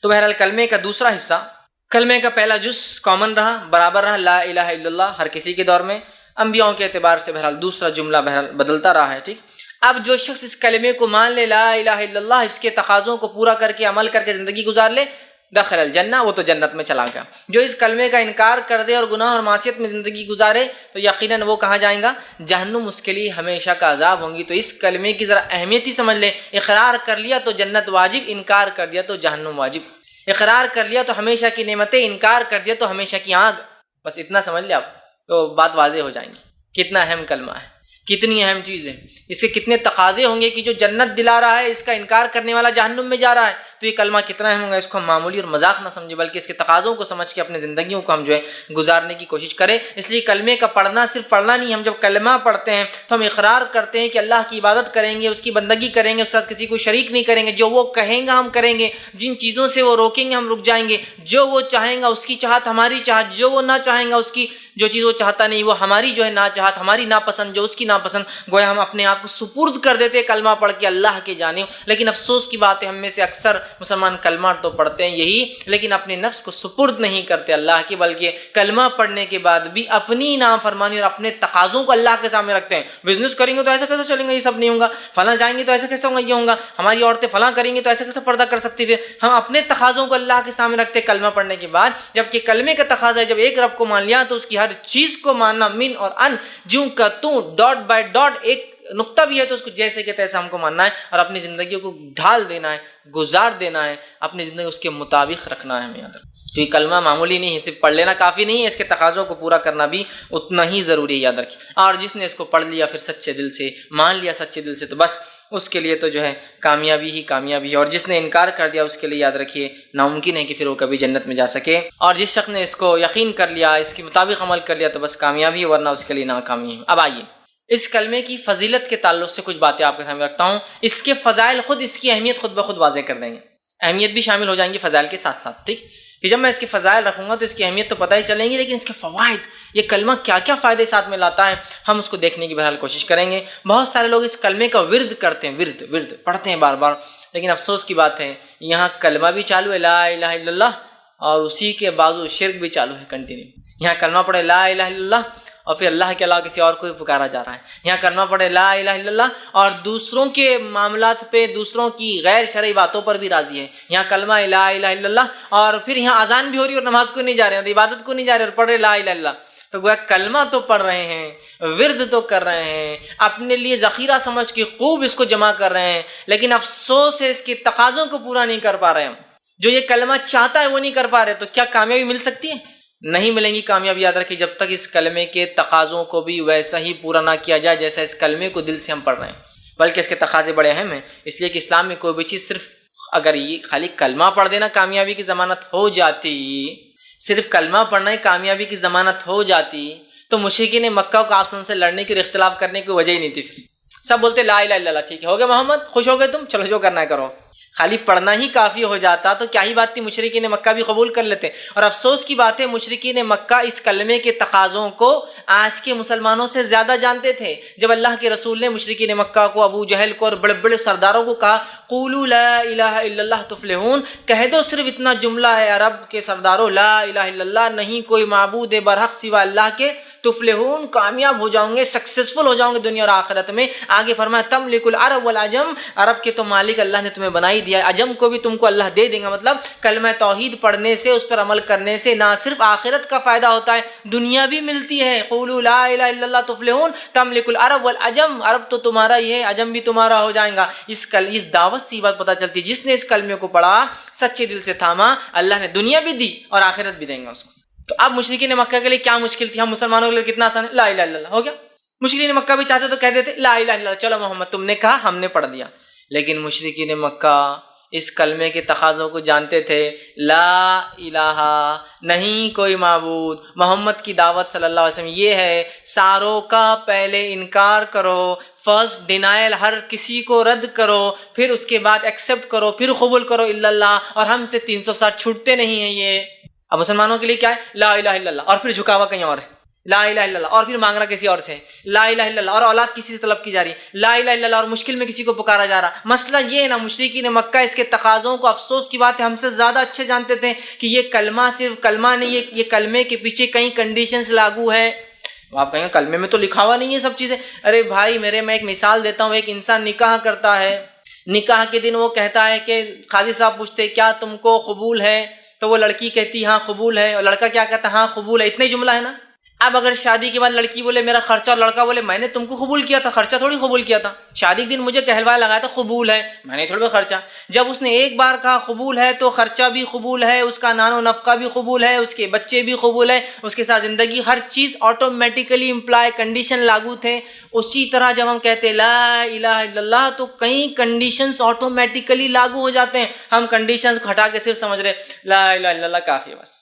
بہرحال کلمے کا دوسرا حصہ، کلمے کا پہلا جز کامن رہا، برابر رہا، لا الہ الا اللہ ہر کسی کے دور میں، انبیاؤں کے اعتبار سے بہرحال دوسرا جملہ بہرحال بدلتا رہا ہے، ٹھیک۔ اب جو شخص اس کلمے کو مان لے، لا الہ الا اللہ، اس کے تقاضوں کو پورا کر کے عمل کر کے زندگی گزار لے، دخل الجنہ، وہ تو جنت میں چلا گیا۔ جو اس کلمے کا انکار کر دے اور گناہ اور معصیت میں زندگی گزارے تو یقیناً وہ کہاں جائیں گا، جہنم اس کے لیے ہمیشہ کا عذاب ہوں گی۔ تو اس کلمے کی ذرا اہمیت ہی سمجھ لیں، اقرار کر لیا تو جنت واجب، انکار کر دیا تو جہنم واجب، اقرار کر لیا تو ہمیشہ کی نعمتیں، انکار کر دیا تو ہمیشہ کی آگ، بس اتنا سمجھ لیں آپ تو بات واضح ہو جائیں گی، کتنا اہم کلمہ ہے، کتنی اہم چیز ہے، اس کے کتنے تقاضے ہوں گے کہ جو جنت دلا رہا ہے اس کا انکار کرنے والا جہنم میں جا رہا ہے، تو یہ کلمہ کتنا اہم ہوگا، اس کو ہم معمولی اور مذاق نہ سمجھے بلکہ اس کے تقاضوں کو سمجھ کے اپنے زندگیوں کو ہم جو ہے گزارنے کی کوشش کریں۔ اس لیے کلمے کا پڑھنا صرف پڑھنا نہیں، ہم جب کلمہ پڑھتے ہیں تو ہم اقرار کرتے ہیں کہ اللہ کی عبادت کریں گے، اس کی بندگی کریں گے، اس کے ساتھ کسی کو شریک نہیں کریں گے، جو وہ کہیں گا ہم کریں گے، جن چیزوں سے وہ روکیں گے ہم رک جائیں گے، جو وہ چاہیں گا اس کی چاہت ہماری چاہت، جو وہ نہ چاہیں گا اس کی جو چیز وہ چاہتا نہیں وہ ہماری جو ہے نا چاہت، ہماری ناپسند جو اس کی ناپسند، گویا ہم اپنے آپ کو سپرد کر دیتے کلمہ پڑھ کے اللہ کے جانب۔ لیکن افسوس کی بات ہے، ہم میں سے اکثر مسلمان کلمہ تو پڑھتے ہیں یہی، لیکن اپنے نفس کو سپرد نہیں کرتے اللہ کی، بلکہ کلمہ پڑھنے کے بعد بھی اپنی نافرمانی اور اپنے تقاضوں کو اللہ کے سامنے رکھتے ہیں۔ بزنس کریں گے تو ایسا کیسے چلیں گے، یہ سب نہیں ہوگا، فلاں جائیں گے تو ایسا کیسے ہوگا، یہ ہوگا، ہماری عورتیں فلاں کریں گی تو ایسا کیسے پردہ کر سکتی ہے۔ ہم اپنے تقاضوں کو اللہ کے سامنے رکھتے کلمہ پڑھنے کے بعد، جبکہ کلمے کا تقاضا ہے جب ایک رب کو مان لیا تو اس کی ہر چیز کو ماننا، من اور ان، جوں کا توں، ڈاٹ بائی ڈاٹ، ایک نقطہ بھی ہے تو اس کو جیسے کہ تیسے ہم کو ماننا ہے اور اپنی زندگیوں کو ڈھال دینا ہے، گزار دینا ہے، اپنی زندگی اس کے مطابق رکھنا ہے ہمیں یاد رکھنا۔ تو یہ کلمہ معمولی نہیں ہے، صرف پڑھ لینا کافی نہیں ہے، اس کے تقاضوں کو پورا کرنا بھی اتنا ہی ضروری ہے، یاد رکھیے۔ اور جس نے اس کو پڑھ لیا پھر سچے دل سے، مان لیا سچے دل سے، تو بس اس کے لیے تو جو ہے کامیابی ہی کامیابی ہے، اور جس نے انکار کر دیا اس کے لیے یاد رکھیے ناممکن ہے کہ پھر وہ کبھی جنت میں جا سکے۔ اور جس شخص نے اس کو یقین کر لیا، اس کے مطابق عمل کر لیا، تو بس کامیابی ہے، ورنہ اس کے لیے ناکامی ہے۔ اب آئیے اس کلمے کی فضیلت کے تعلق سے کچھ باتیں آپ کے سامنے رکھتا ہوں، اس کے فضائل خود اس کی اہمیت خود بخود واضح کر دیں گے، اہمیت بھی شامل ہو جائیں گی فضائل کے ساتھ ساتھ، ٹھیک کہ جب میں اس کے فضائل رکھوں گا تو اس کی اہمیت تو پتہ ہی چلیں گی، لیکن اس کے فوائد، یہ کلمہ کیا کیا فائدے ساتھ میں لاتا ہے، ہم اس کو دیکھنے کی بہرحال کوشش کریں گے۔ بہت سارے لوگ اس کلمے کا ورد کرتے ہیں، ورد پڑھتے ہیں بار بار، لیکن افسوس کی بات ہے یہاں کلمہ بھی چالو ہے لا الہ الا اللہ، اور اسی کے بازو شرک بھی چالو ہے کنٹینیو۔ یہاں کلمہ پڑھے لا الہ الا اللہ اور پھر اللہ کے علاوہ کسی اور کو بھی پکارا جا رہا ہے. یہاں کلمہ پڑھے لا الہ الا اللہ اور دوسروں کے معاملات پہ دوسروں کی غیر شرعی باتوں پر بھی راضی ہے. یہاں کلمہ لا الہ الا اللہ اور پھر یہاں اذان بھی ہو رہی ہے اور نماز کو نہیں جا رہے ہیں اور عبادت کو نہیں جا رہے اور پڑھ رہے لا الہ الا اللہ. تو گویا کلمہ تو پڑھ رہے ہیں, ورد تو کر رہے ہیں, اپنے لیے ذخیرہ سمجھ کے خوب اس کو جمع کر رہے ہیں, لیکن افسوس ہے اس کے تقاضوں کو پورا نہیں کر پا رہے ہم. جو یہ کلمہ چاہتا ہے وہ نہیں کر پا رہے, تو کیا کامیابی مل سکتی ہے؟ نہیں ملیں گی کامیابی. یاد رکھیں جب تک اس کلمے کے تقاضوں کو بھی ویسا ہی پورا نہ کیا جائے جیسا اس کلمے کو دل سے ہم پڑھ رہے ہیں, بلکہ اس کے تقاضے بڑے اہم ہیں. اس لیے کہ اسلام میں کوئی بھی چیز صرف اگر یہ خالی کلمہ پڑھ دینا کامیابی کی ضمانت ہو جاتی, صرف کلمہ پڑھنا ہی کامیابی کی ضمانت ہو جاتی, تو مشرکین مکہ کو آپ سے لڑنے کی اختلاف کرنے کی وجہ ہی نہیں تھی. پھر سب بولتے لا الہ الا اللہ, ٹھیک ہے ہو گیا محمد, خوش ہو گئے تم, چلو جو کرنا ہے کرو. خالی پڑھنا ہی کافی ہو جاتا تو کیا ہی بات تھی, مشرکین مکہ بھی قبول کر لیتے. اور افسوس کی بات ہے مشرکین مکہ اس کلمے کے تقاضوں کو آج کے مسلمانوں سے زیادہ جانتے تھے. جب اللہ کے رسول نے مشرکین مکہ کو, ابو جہل کو اور بڑے بڑے سرداروں کو کہا قولوا لا الہ الا اللہ تفلحون, کہہ دو صرف اتنا جملہ ہے عرب کے سرداروں, لا الہ الا اللہ نہیں کوئی معبود برحق سوا اللہ کے, تفلحون کامیاب ہو جاؤں گے, سکسیسفل ہو جاؤں گے دنیا اور آخرت میں. آگے فرمایا تملک العرب والعجم, عرب کے تو مالک اللہ نے تمہیں بنائی دیا, عجم کو بھی تم کو اللہ دے دیں گا. مطلب کلمہ توحید پڑھنے سے, اس پر عمل کرنے سے نہ صرف آخرت کا فائدہ ہوتا ہے, دنیا بھی ملتی ہے. قولوا لا الہ الا اللہ تفلحون تملک العرب والعجم, عرب تو تمہارا ہی ہے, عجم بھی تمہارا ہو جائے گا. اس دعوت سے یہ بات پتہ چلتی ہے, جس نے اس کلمے کو پڑھا سچے دل سے تھاما, اللہ نے دنیا بھی دی اور آخرت بھی دیں گا اس کو. تو اب مشرکین مکہ کے لیے کیا مشکل تھی, ہم مسلمانوں کے لیے کتنا آسان ہے, لا الہ الا اللہ ہو گیا. مشرکین مکہ بھی چاہتے تو کہہ دیتے لا الہ الا اللہ, چلو محمد تم نے کہا ہم نے پڑھ دیا. لیکن مشرکین مکہ اس کلمے کے تقاضوں کو جانتے تھے. لا الہ نہیں کوئی معبود, محمد کی دعوت صلی اللہ علیہ وسلم یہ ہے ساروں کا پہلے انکار کرو, فرسٹ ڈینائل ہر کسی کو رد کرو, پھر اس کے بعد ایکسیپٹ کرو, پھر قبول کرو الا اللہ, اور ہم سے 360 چھوٹتے نہیں ہیں یہ. اب مسلمانوں کے لیے کیا ہے, لا الہ الا اللہ اور پھر جھکاوا کہیں اور ہے, لا الہ الا اللہ اور پھر مانگنا کسی اور سے, لا الہ الا اللہ اور اولاد کسی سے طلب کی جا رہی ہے, لا الہ الا اللہ اور مشکل میں کسی کو پکارا جا رہا. مسئلہ یہ ہے نا, مشرکین مکہ اس کے تقاضوں کو, افسوس کی بات ہے, ہم سے زیادہ اچھے جانتے تھے کہ یہ کلمہ صرف کلمہ نہیں, یہ کلمے کے پیچھے کئی کنڈیشنز لاگو ہے. آپ کہیں گے کلمے میں تو لکھا ہوا نہیں ہے سب چیزیں. ارے بھائی میرے, میں ایک مثال دیتا ہوں. ایک انسان نکاح کرتا ہے, نکاح کے دن وہ کہتا ہے کہ قاضی صاحب پوچھتے کیا تم کو قبول ہے, تو وہ لڑکی کہتی ہاں قبول ہے, اور لڑکا کیا کہتا ہاں قبول ہے. اتنا ہی جملہ ہے نا. اب اگر شادی کے بعد لڑکی بولے میرا خرچہ, اور لڑکا بولے میں نے تم کو قبول کیا تھا, خرچہ تھوڑی قبول کیا تھا, شادی کے دن مجھے کہلوایا لگایا تھا قبول ہے, میں نے تھوڑا خرچہ. جب اس نے ایک بار کہا قبول ہے تو خرچہ بھی قبول ہے, اس کا نان و نفقہ بھی قبول ہے, اس کے بچے بھی قبول ہے, اس کے ساتھ زندگی, ہر چیز آٹومیٹیکلی امپلائی کنڈیشن لاگو تھے. اسی طرح جب ہم کہتے لا الہ الا اللہ تو کئی کنڈیشنز آٹومیٹیکلی لاگو ہو جاتے ہیں. ہم کنڈیشنز کو ہٹا کے صرف سمجھ رہے لا الہ الا اللہ کافی ہے بس.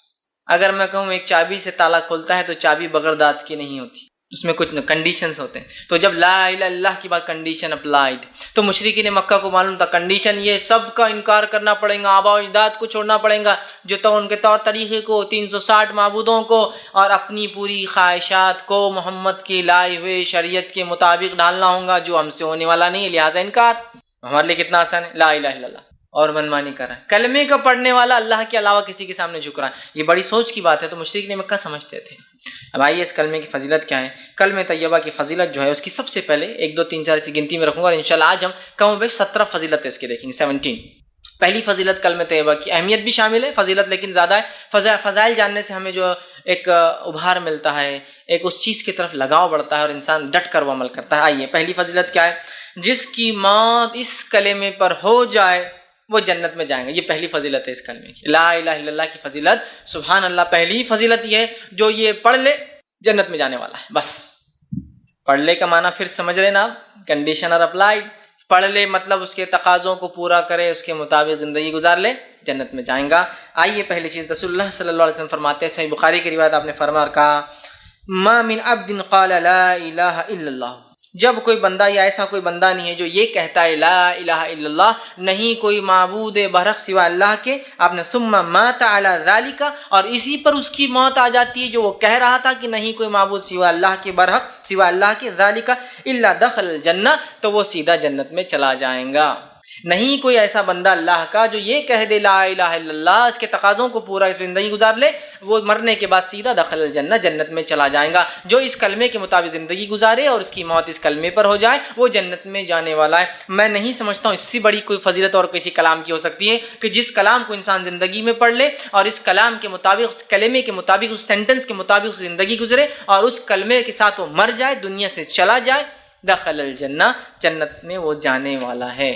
اگر میں کہوں ایک چابی سے تالا کھولتا ہے تو چابی بغیر دانت کی نہیں ہوتی, اس میں کچھ کنڈیشنز ہوتے ہیں. تو جب لا الہ الا اللہ کی بات کنڈیشن اپلائیڈ, تو مشرکین مکہ کو معلوم تھا کنڈیشن یہ سب کا انکار کرنا پڑے گا, آباء و اجداد کو چھوڑنا پڑے گا, جو تو ان کے طور طریقے کو, 360 معبودوں کو, اور اپنی پوری خواہشات کو محمد کی لائے ہوئے شریعت کے مطابق ڈالنا ہوگا, جو ہم سے ہونے والا نہیں ہے, لہٰذا انکار. ہمارے لیے کتنا آسان ہے, لا الہ الا اللہ اور منمانی کر رہا ہے. کلمے کا پڑھنے والا اللہ کے علاوہ کسی کے سامنے جھک رہا ہے, یہ بڑی سوچ کی بات ہے. تو مشرکین مکہ سمجھتے تھے. اب آئیے اس کلمے کی فضیلت کیا ہے. کلمہ طیبہ کی فضیلت جو ہے اس کی سب سے پہلے 1 2 3 4 ایسی گنتی میں رکھوں گا, اور انشاءاللہ آج ہم کم و بیش 17 فضیلت اس کے دیکھیں گے, 17. پہلی فضیلت کلمہ طیبہ کی اہمیت بھی شامل ہے, فضیلت لیکن زیادہ ہے. فضائل جاننے سے ہمیں جو ایک ابھار ملتا ہے, ایک اس چیز کی طرف لگاؤ بڑھتا ہے, اور انسان ڈٹ کر وہ عمل کرتا ہے. آئیے پہلی فضیلت کیا ہے, جس کی موت اس کلمے پر ہو جائے وہ جنت میں جائیں گے. یہ پہلی فضیلت ہے اس کلمے کی, لا الہ الا اللہ کی فضیلت. سبحان اللہ, پہلی فضیلت یہ ہے جو یہ پڑھ لے جنت میں جانے والا ہے. بس پڑھ لے کا معنی پھر سمجھ رہے نا, کنڈیشن اور اپلائیڈ. پڑھ لے مطلب اس کے تقاضوں کو پورا کرے, اس کے مطابق زندگی گزار لے, جنت میں جائیں گا. آئیے پہلی چیز, رسول اللہ صلی اللہ علیہ وسلم فرماتے ہیں, صحیح بخاری کی روایت, آپ نے فرمایا اور کہا ما من عبد قال لا الہ الا اللہ, جب کوئی بندہ یا ایسا کوئی بندہ نہیں ہے جو یہ کہتا ہے لا الہ الا اللہ, نہیں کوئی معبود برحق سوا اللہ کے, آپ نے ثم مات علی ذالک, اور اسی پر اس کی موت آ جاتی ہے جو وہ کہہ رہا تھا کہ نہیں کوئی معبود سوا اللہ کے, برحق سوا اللہ کے, ذالک الا دخل الجنہ, تو وہ سیدھا جنت میں چلا جائیں گا. نہیں کوئی ایسا بندہ اللہ کا جو یہ کہہ دے لا الہ الا اللہ، اس کے تقاضوں کو پورا اس زندگی گزار لے، وہ مرنے کے بعد سیدھا دخل الجنہ، جنت میں چلا جائے گا۔ جو اس کلمے کے مطابق زندگی گزارے اور اس کی موت اس کلمے پر ہو جائے وہ جنت میں جانے والا ہے۔ میں نہیں سمجھتا ہوں اس سے بڑی کوئی فضیلت اور کسی کلام کی ہو سکتی ہے کہ جس کلام کو انسان زندگی میں پڑھ لے اور اس کلام کے مطابق، اس کلمے کے مطابق، اس سینٹنس کے مطابق اس زندگی گزرے اور اس کلمے کے ساتھ وہ مر جائے، دنیا سے چلا جائے، دخل الجنہ، جنت میں وہ جانے والا ہے۔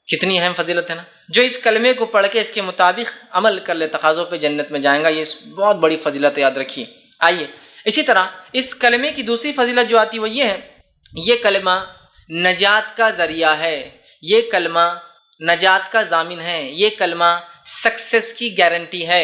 کتنی اہم فضیلت ہے نا۔ جو اس کلمے کو پڑھ کے اس کے مطابق عمل کر لے تقاضوں پہ جنت میں جائیں گا، یہ بہت بڑی فضیلت ہے، یاد رکھیے۔ آئیے اسی طرح اس کلمے کی دوسری فضیلت جو آتی وہ یہ ہے، یہ کلمہ نجات کا ذریعہ ہے، یہ کلمہ نجات کا ضامن ہے، یہ کلمہ سکسیس کی گارنٹی ہے۔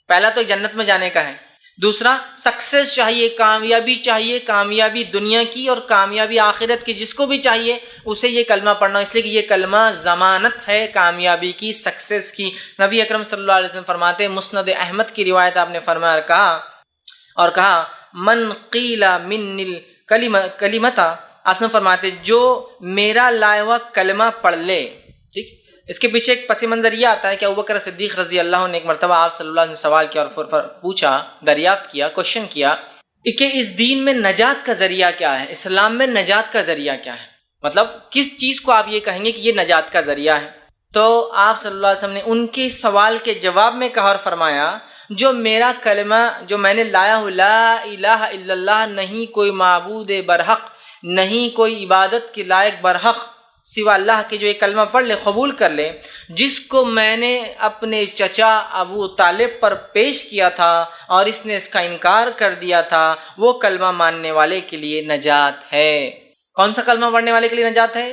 پہلا تو جنت میں جانے کا ہے، دوسرا سکسیس چاہیے، کامیابی چاہیے، کامیابی دنیا کی اور کامیابی آخرت کی، جس کو بھی چاہیے اسے یہ کلمہ پڑھنا، اس لیے کہ یہ کلمہ ضمانت ہے کامیابی کی، سکسیس کی۔ نبی اکرم صلی اللہ علیہ وسلم فرماتے ہیں، مسند احمد کی روایت آپ نے فرمایا اور کہا من قیل من الکلمۃ، آپ نے فرماتے جو میرا لائے ہوا کلمہ پڑھ لے، ٹھیک۔ اس کے پیچھے ایک پس منظر یہ آتا ہے کہ ابوبکر صدیق رضی اللہ عنہ نے ایک مرتبہ آپ صلی اللہ علیہ وسلم سوال کیا اور پوچھا، دریافت کیا، کوشچن کیا کہ اس دین میں نجات کا ذریعہ کیا ہے، اسلام میں نجات کا ذریعہ کیا ہے، مطلب کس چیز کو آپ یہ کہیں گے کہ یہ نجات کا ذریعہ ہے؟ تو آپ صلی اللہ علیہ وسلم نے ان کے سوال کے جواب میں کہا اور فرمایا جو میرا کلمہ جو میں نے لایا ہوں، لا الہ الا اللہ، نہیں کوئی معبود برحق، نہیں کوئی عبادت کے لائق برحق سوا اللہ کے، جو یہ کلمہ پڑھ لے، قبول کر لے، جس کو میں نے اپنے چچا ابو طالب پر پیش کیا تھا اور اس نے اس کا انکار کر دیا تھا، وہ کلمہ ماننے والے کے لیے نجات ہے۔ کون سا کلمہ پڑھنے والے کے لیے نجات ہے؟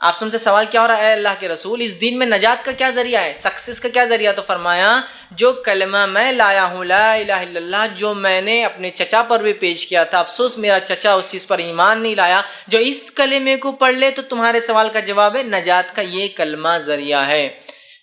آپ سب سے سوال کیا ہو رہا ہے، اے اللہ کے رسول اس دین میں نجات کا کیا ذریعہ ہے، سکسیس کا کیا ذریعہ؟ تو فرمایا جو کلمہ میں لایا ہوں، لا الہ الا اللہ، جو میں نے اپنے چچا پر بھی پیش کیا تھا، افسوس میرا چچا اس چیز پر ایمان نہیں لایا، جو اس کلمے کو پڑھ لے تو تمہارے سوال کا جواب ہے نجات کا یہ کلمہ ذریعہ ہے۔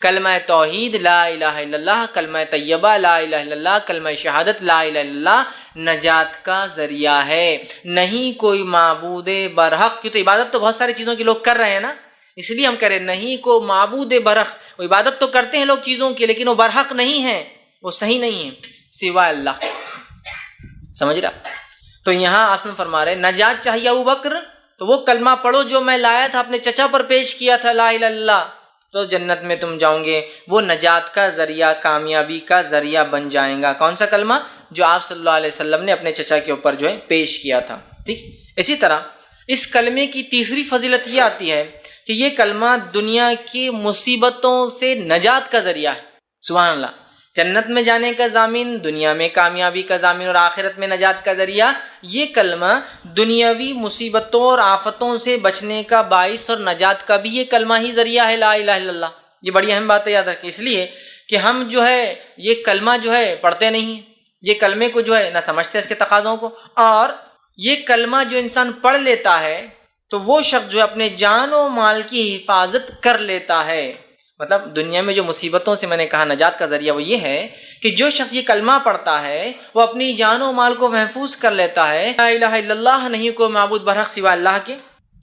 کلمہ توحید لا الہ الا اللہ، کلمہ طیبہ لا الہ الا اللہ، کلمہ شہادت لا الہ الا اللہ نجات کا ذریعہ ہے، نہیں کوئی معبود برحق۔ کی تو عبادت تو بہت ساری چیزوں کے لوگ کر رہے ہیں نا، اس لیے ہم کہہ رہے ہیں نہیں کو معبود برحق، وہ عبادت تو کرتے ہیں لوگ چیزوں کی لیکن وہ برحق نہیں ہے، وہ صحیح نہیں ہے سوا اللہ، سمجھ رہا؟ تو یہاں آپ نے فرما رہے نجات چاہیے ابو بکر تو وہ کلمہ پڑھو جو میں لایا تھا اپنے چچا پر پیش کیا تھا، لا الہ الا اللہ، تو جنت میں تم جاؤ گے، وہ نجات کا ذریعہ، کامیابی کا ذریعہ بن جائیں گا۔ کون سا کلمہ؟ جو آپ صلی اللہ علیہ وسلم نے اپنے چچا کے اوپر جو ہے پیش کیا تھا، ٹھیک۔ اسی طرح اس کلمے کی تیسری فضیلت یہ آتی ہے کہ یہ کلمہ دنیا کی مصیبتوں سے نجات کا ذریعہ ہے، سبحان اللہ، جنت میں جانے کا ضامن، دنیا میں کامیابی کا ضامن اور آخرت میں نجات کا ذریعہ۔ یہ کلمہ دنیاوی مصیبتوں اور آفتوں سے بچنے کا باعث اور نجات کا بھی یہ کلمہ ہی ذریعہ ہے، لا الہ الا اللہ۔ یہ بڑی اہم بات ہے، یاد رکھیں، اس لیے کہ ہم جو ہے یہ کلمہ جو ہے پڑھتے نہیں ہیں، یہ کلمے کو جو ہے نہ سمجھتے اس کے تقاضوں کو، اور یہ کلمہ جو انسان پڑھ لیتا ہے تو وہ شخص جو ہے اپنے جان و مال کی حفاظت کر لیتا ہے۔ مطلب دنیا میں جو مصیبتوں سے میں نے کہا نجات کا ذریعہ وہ یہ ہے کہ جو شخص یہ کلمہ پڑھتا ہے وہ اپنی جان و مال کو محفوظ کر لیتا ہے، لا الہ الا اللہ، نہیں کوئی معبود برحق سوا اللہ کے،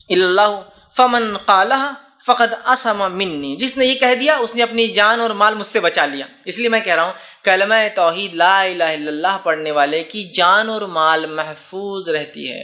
الا اللہ، فمن قالہ فقد عصم منی، جس نے یہ کہہ دیا اس نے اپنی جان اور مال مجھ سے بچا لیا۔ اس لیے میں کہہ رہا ہوں کلمہ توحید لا الہ الا اللہ پڑھنے والے کی جان اور مال محفوظ رہتی ہے،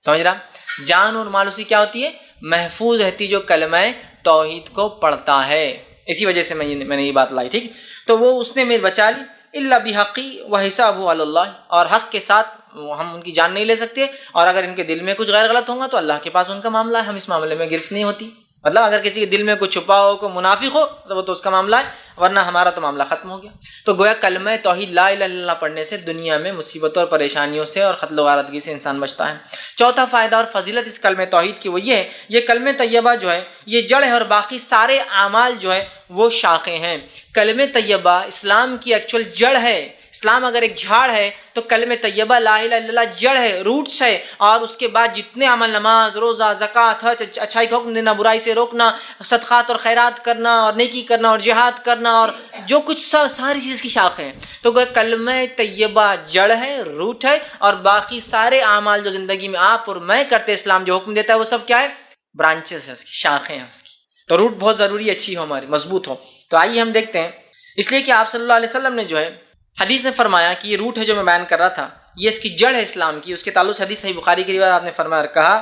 سمجھ رہا؟ جان اور مال اسی کیا ہوتی ہے؟ محفوظ رہتی جو کلمہ توحید کو پڑھتا ہے، اسی وجہ سے میں نے یہ بات لائی، ٹھیک۔ تو وہ اس نے میرے بچا لی، الا بحقی وحسابہ علی اللہ، اور حق کے ساتھ ہم ان کی جان نہیں لے سکتے، اور اگر ان کے دل میں کچھ غیر غلط ہوگا تو اللہ کے پاس ان کا معاملہ ہے، ہم اس معاملے میں گرفت نہیں ہوتی۔ مطلب اگر کسی کے دل میں کوئی چھپا ہو، کوئی منافق ہو تو وہ تو اس کا معاملہ ہے، ورنہ ہمارا تو معاملہ ختم ہو گیا۔ تو گویا کلمہ توحید لا الہ الا اللہ پڑھنے سے دنیا میں مصیبتوں اور پریشانیوں سے اور قتل و غارتگی سے انسان بچتا ہے۔ چوتھا فائدہ اور فضیلت اس کلمہ توحید کی وہ یہ ہے، یہ کلمہ طیبہ جو ہے یہ جڑ ہے اور باقی سارے اعمال جو ہے وہ شاخیں ہیں۔ کلمہ طیبہ اسلام کی ایکچوئل جڑ ہے۔ اسلام اگر ایک جھاڑ ہے تو کلمہ طیبہ لا الہ الا اللہ جڑ ہے، روٹس ہے، اور اس کے بعد جتنے عمل، نماز، روزہ، زکوٰۃ، حج، اچھائی کا حکم دینا، برائی سے روکنا، صدقات اور خیرات کرنا اور نیکی کرنا اور جہاد کرنا اور جو کچھ ساری چیز کی شاخیں ہیں۔ تو کلمہ طیبہ جڑ ہے، روٹ ہے، اور باقی سارے اعمال جو زندگی میں آپ اور میں کرتے اسلام جو حکم دیتا ہے وہ سب کیا ہے؟ برانچز ہے، اس کی شاخیں ہیں اس کی۔ تو روٹ بہت ضروری اچھی ہو ہماری، مضبوط ہو۔ تو آئیے ہم دیکھتے ہیں، اس لیے کہ آپ صلی اللہ علیہ وسلم نے جو ہے حدیث میں فرمایا کہ یہ روٹ ہے جو میں بیان کر رہا تھا، یہ اس کی جڑ ہے اسلام کی۔ اس کے تعلق سے حدیث صحیح بخاری کی روایت آپ نے فرمایا اور کہا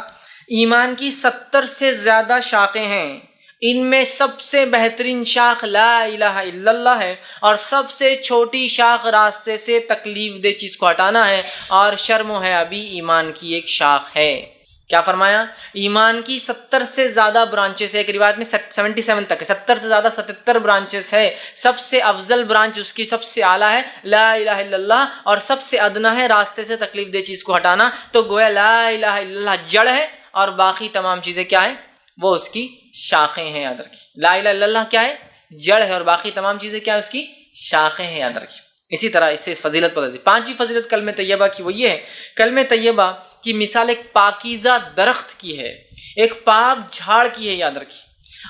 ایمان کی 70 سے زیادہ شاخیں ہیں، ان میں سب سے بہترین شاخ لا الہ الا اللہ ہے، اور سب سے چھوٹی شاخ راستے سے تکلیف دہ چیز کو ہٹانا ہے، اور شرم و حیابی ایمان کی ایک شاخ ہے۔ کیا فرمایا؟ ایمان کی 70 سے زیادہ برانچز ہے، ایک روایت میں 77 تک ہے، 70 سے زیادہ 77 برانچز ہے۔ سب سے افضل برانچ اس کی سب سے اعلیٰ ہے لا الہ الا اللہ، اور سب سے ادنا ہے راستے سے تکلیف دہ چیز کو ہٹانا۔ تو گویا لا الہ الا اللہ جڑ ہے اور باقی تمام چیزیں کیا ہے؟ وہ اس کی شاخیں ہیں، یاد رکھیے۔ لا الہ الا اللہ کیا ہے؟ جڑ ہے، اور باقی تمام چیزیں کیا ہے؟ اس کی شاخیں ہیں، یاد رکھیے۔ اسی طرح اس سے فضیلت پتہ دی۔ پانچویں فضیلت کلمہ طیبہ کی وہ یہ ہے، کلمہ طیبہ کی مثال ایک پاکیزہ درخت کی ہے، ایک پاک جھاڑ کی ہے، یاد رکھیے۔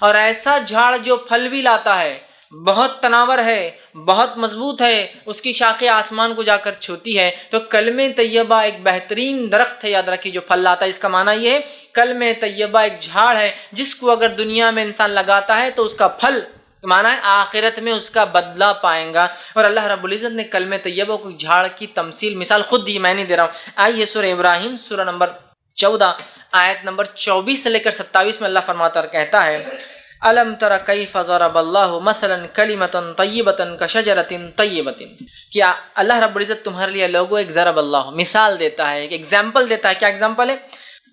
اور ایسا جھاڑ جو پھل بھی لاتا ہے، بہت تناور ہے، بہت مضبوط ہے، اس کی شاخیں آسمان کو جا کر چھوتی ہے۔ تو کلمہ طیبہ ایک بہترین درخت ہے، یاد رکھیے، جو پھل لاتا ہے۔ اس کا معنی یہ ہے کلمہ طیبہ ایک جھاڑ ہے جس کو اگر دنیا میں انسان لگاتا ہے تو اس کا پھل مانا ہے آخرت میں اس کا بدلہ پائیں گا۔ اور اللہ رب العزت نے کلمہ طیبہ کو جھاڑ کی تمثیل مثال خود دی، میں نہیں دے رہا ہوں۔ آئیے سورہ ابراہیم سورہ نمبر 14 آیت نمبر 24 سے لے کر 27 میں اللہ فرماتا اور کہتا ہے الم تر کیف ضرب اللہ مثلا کلمۃ طیبۃ کشجرۃ طیبۃ، کیا اللہ رب العزت تمہارے لیے لوگوں ایک ضرب اللہ مثال دیتا ہے، ایک ایگزامپل دیتا ہے۔ کیا ایگزامپل ہے؟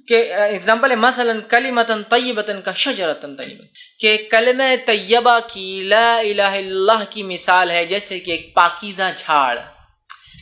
کہ ایگزامپل ہے مثلا کلمۃ طیبۃ کشجرۃ طیبۃ، کہ کلمہ طیبہ کی لا الہ الا اللہ کی مثال ہے جیسے کہ ایک پاکیزہ جھاڑ،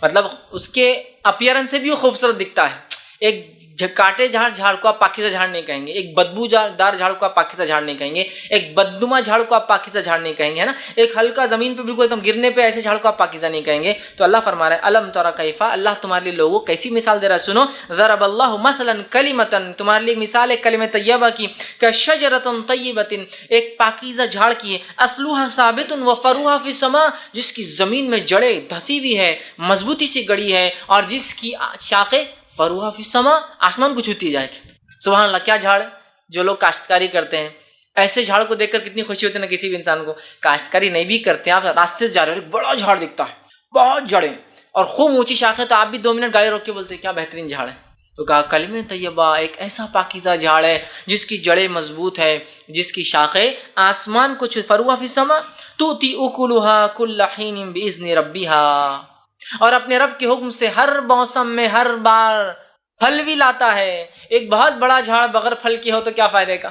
مطلب اس کے اپیرنس سے بھی وہ خوبصورت دکھتا ہے۔ ایک کاٹے جھاڑ کو آپ پاکیزہ جھاڑ نہیں کہیں گے، ایک بدبو دار جھاڑ کو آپ پاکیزہ جھاڑ نہیں کہیں گے، ایک بدنما جھاڑ کو آپ پاکیزہ جھاڑ نہیں کہیں گے، ہے نا، ایک ہلکا زمین پہ بالکل ایک دم گرنے پہ ایسے جھاڑ کو آپ پاکیزہ نہیں کہیں گے۔ تو اللہ فرما رہا ہے الم تر کیف، اللہ تمہارے لیے لوگوں کیسی مثال دے رہا ہے، سنو، ضرب اللہ مثلا کلمۃ، تمہارے لیے مثال ہے کلمہ طیبہ کی، کشجرۃ طیبۃ، ایک پاکیزہ جھاڑ کی ہے، اصلها ثابت وفروها فی السماء، جس کی زمین میں جڑیں دھسی ہوئی ہے، مضبوطی سے گڑی ہے، اور جس کی شاخیں فروہا فی السماء، آسمان کو چھوتی جائے گی۔ سبحان اللہ، کیا جھاڑ ہے! جو لوگ کاشتکاری کرتے ہیں ایسے جھاڑ کو دیکھ کر کتنی خوشی ہوتی ہے نا کسی بھی انسان کو۔ کاشتکاری نہیں بھی کرتے ہیں، آپ راستے سے جا رہے ہو، ایک بڑا جھاڑ دکھتا ہے، بہت جڑیں اور خوب اونچی شاخیں، تو آپ بھی 2 منٹ گاڑی روک کے بولتے ہیں کیا بہترین جھاڑ ہے۔ تو کہا کلمہ طیبہ ایک ایسا پاکیزہ جھاڑ ہے جس کی جڑیں مضبوط ہے، جس کی شاخیں آسمان کو فروہا فی السماء تؤتی اکلھا کل حین باذن ربھا، اور اپنے رب کے حکم سے ہر موسم میں ہر بار پھل بھی لاتا ہے۔ ایک بہت بڑا جھاڑ بغیر پھل کی ہو تو کیا فائدے کا؟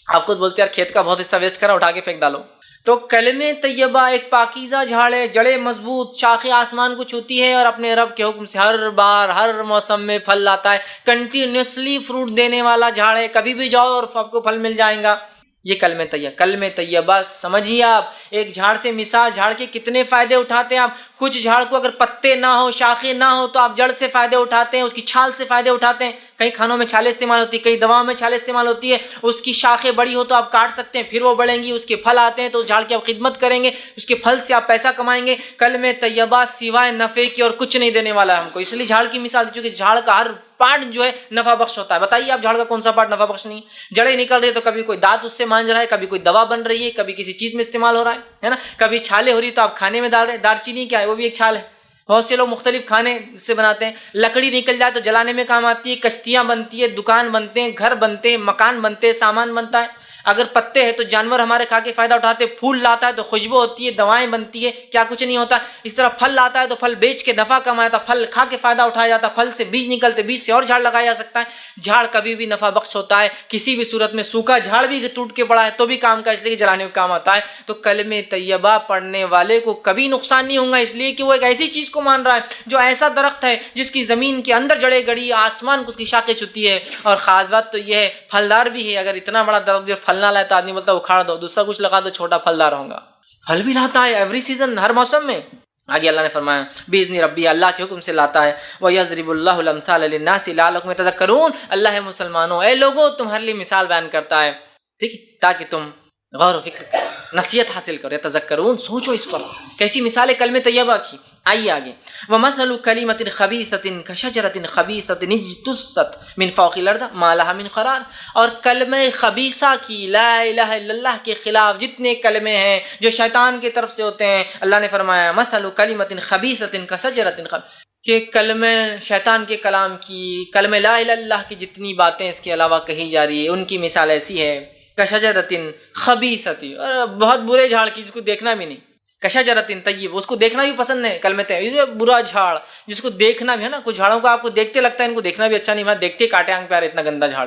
آپ خود بولتے ہیں یار کھیت کا بہت حصہ ویسٹ کرا، اٹھا کے پھینک ڈالو۔ تو کلمہ طیبہ ایک پاکیزہ جھاڑ ہے، جڑیں مضبوط، شاخیں آسمان کو چھوتی ہے، اور اپنے رب کے حکم سے ہر بار ہر موسم میں پھل لاتا ہے، کنٹینیوسلی فروٹ دینے والا جھاڑ ہے، کبھی بھی جاؤ اور آپ کو پھل مل جائیں گا۔ یہ کلمہ طیبہ سمجھیے آپ، ایک جھاڑ سے مثال، جھاڑ کے کتنے فائدے اٹھاتے ہیں آپ۔ کچھ جھاڑ کو اگر پتے نہ ہو، شاخیں نہ ہو، تو آپ جڑ سے فائدے اٹھاتے ہیں، اس کی چھال سے فائدے اٹھاتے ہیں۔ کئی کھانوں میں چھالیں استعمال ہوتی ہے، کئی دواؤں میں چھالیں استعمال ہوتی ہے۔ اس کی شاخیں بڑی ہو تو آپ کاٹ سکتے ہیں، پھر وہ بڑھیں گی، اس کے پھل آتے ہیں تو اس جھاڑ کی آپ خدمت کریں گے، اس کے پھل سے آپ پیسہ کمائیں گے۔ کلمہ طیبہ سوائے نفع کی اور کچھ نہیں دینے والا ہے ہم کو، اس لیے جھاڑ کی مثال دی، چونکہ جھاڑ کا ہر پارٹ جو ہے نفع بخش ہوتا ہے۔ بتائیے آپ جھاڑ کا کون سا پارٹ نفع بخش نہیں؟ جڑیں نکل رہی ہے تو کبھی کوئی دانت اس سے مانج رہا ہے، کبھی کوئی دوا بن رہی ہے، کبھی کسی چیز میں استعمال ہو رہا ہے نا، کبھی چھالیں ہو رہی تو آپ کھانے میں ڈال رہے ہیں۔ دار چینی کیا ہے؟ وہ بھی ایک چھال ہے، بہت سے لوگ مختلف کھانے سے بناتے ہیں۔ لکڑی نکل جائے تو جلانے میں کام آتی ہے، کشتیاں بنتی ہے، دکان بنتے ہیں، گھر بنتے ہیں، مکان بنتے ہیں، سامان بنتا ہے۔ اگر پتے ہیں تو جانور ہمارے کھا کے فائدہ اٹھاتے ہیں، پھول لاتا ہے تو خوشبو ہوتی ہے، دوائیں بنتی ہے، کیا کچھ نہیں ہوتا۔ اس طرح پھل لاتا ہے تو پھل بیچ کے نفع کمایا جاتا، پھل کھا کے فائدہ اٹھایا جاتا، پھل سے بیج نکلتے، بیج سے اور جھاڑ لگایا جا سکتا ہے۔ جھاڑ کبھی بھی نفع بخش ہوتا ہے کسی بھی صورت میں، سوکھا جھاڑ بھی ٹوٹ کے پڑا ہے تو بھی کام کا، اس لیے کہ جلانے میں کام آتا ہے۔ تو کلمہ طیبہ پڑھنے والے کو کبھی نقصان نہیں ہوگا، اس لیے کہ وہ ایک ایسی چیز کو مان رہا ہے جو ایسا درخت ہے جس کی زمین کے اندر جڑیں گڑی، آسمان کو اس کی شاخیں چھوتی ہے۔ اور خاص بات تو یہ ہے پھلدار بھی ہے، اگر اتنا بڑا درخت جو پھل نہ لائے تو آدمی بولتا اکھاڑ دو، دوسرا کچھ لگا دو، چھوٹا پھلدار ہوگا۔ پھل بھی لاتا ہے ایوری سیزن، ہر موسم میں۔ آگے اللہ نے فرمایا باذن ربی، اللہ کے حکم سے لاتا ہے۔ وَيَضْرِبُ اللَّهُ الْأَمْثَالَ لِلنَّاسِ لَعَلَّكُمْ يَتَذَكَّرُونَ، اللہ مسلمانوں، اے لوگوں، تمہارے لیے مثال بیان کرتا ہے، ٹھیک ہے، تاکہ تم غور و فکر کرو۔ نصیحت حاصل کرو، یتذکرون، سوچو اس پر، کیسی مثال ہے کلمہ طیبہ کی۔ آئیے آگے، وَمَثَلُ كَلِمَةٍ خَبِيثَةٍ كَشَجَرَةٍ خَبِيثَةٍ اجْتُثَّتْ مِنْ فَوْقِ الْأَرْضِ مَا لَهَا مِنْ قَرَارٍ، اور کلمہ خبیثہ کی، لا الہ الا اللہ کے خلاف جتنے کلمے ہیں جو شیطان کی طرف سے ہوتے ہیں، اللہ نے فرمایا مَثَلُ كَلِمَةٍ خَبِيثَةٍ كَشَجَرَةٍ، کہ کلمہ شیطان کے کلام کی، کلمہ لا الہ الا اللہ کی جتنی باتیں اس کے علاوہ کہی جا رہی ہے، ان کی مثال ایسی ہے کشجرتن خبیثتی، اور بہت برے جھاڑ کی، جس کو دیکھنا بھی نہیں، کشجرتن طیب، اس کو دیکھنا بھی پسند ہے، کلمہ طیب، یہ برا جھاڑ جس کو دیکھنا بھی ہے نا، کچھ جھاڑوں کو آپ کو دیکھتے لگتا ہے ان کو دیکھنا بھی اچھا نہیں، میں دیکھتے کاٹے آنکھ پہ آ رہے، اتنا گندا جھاڑ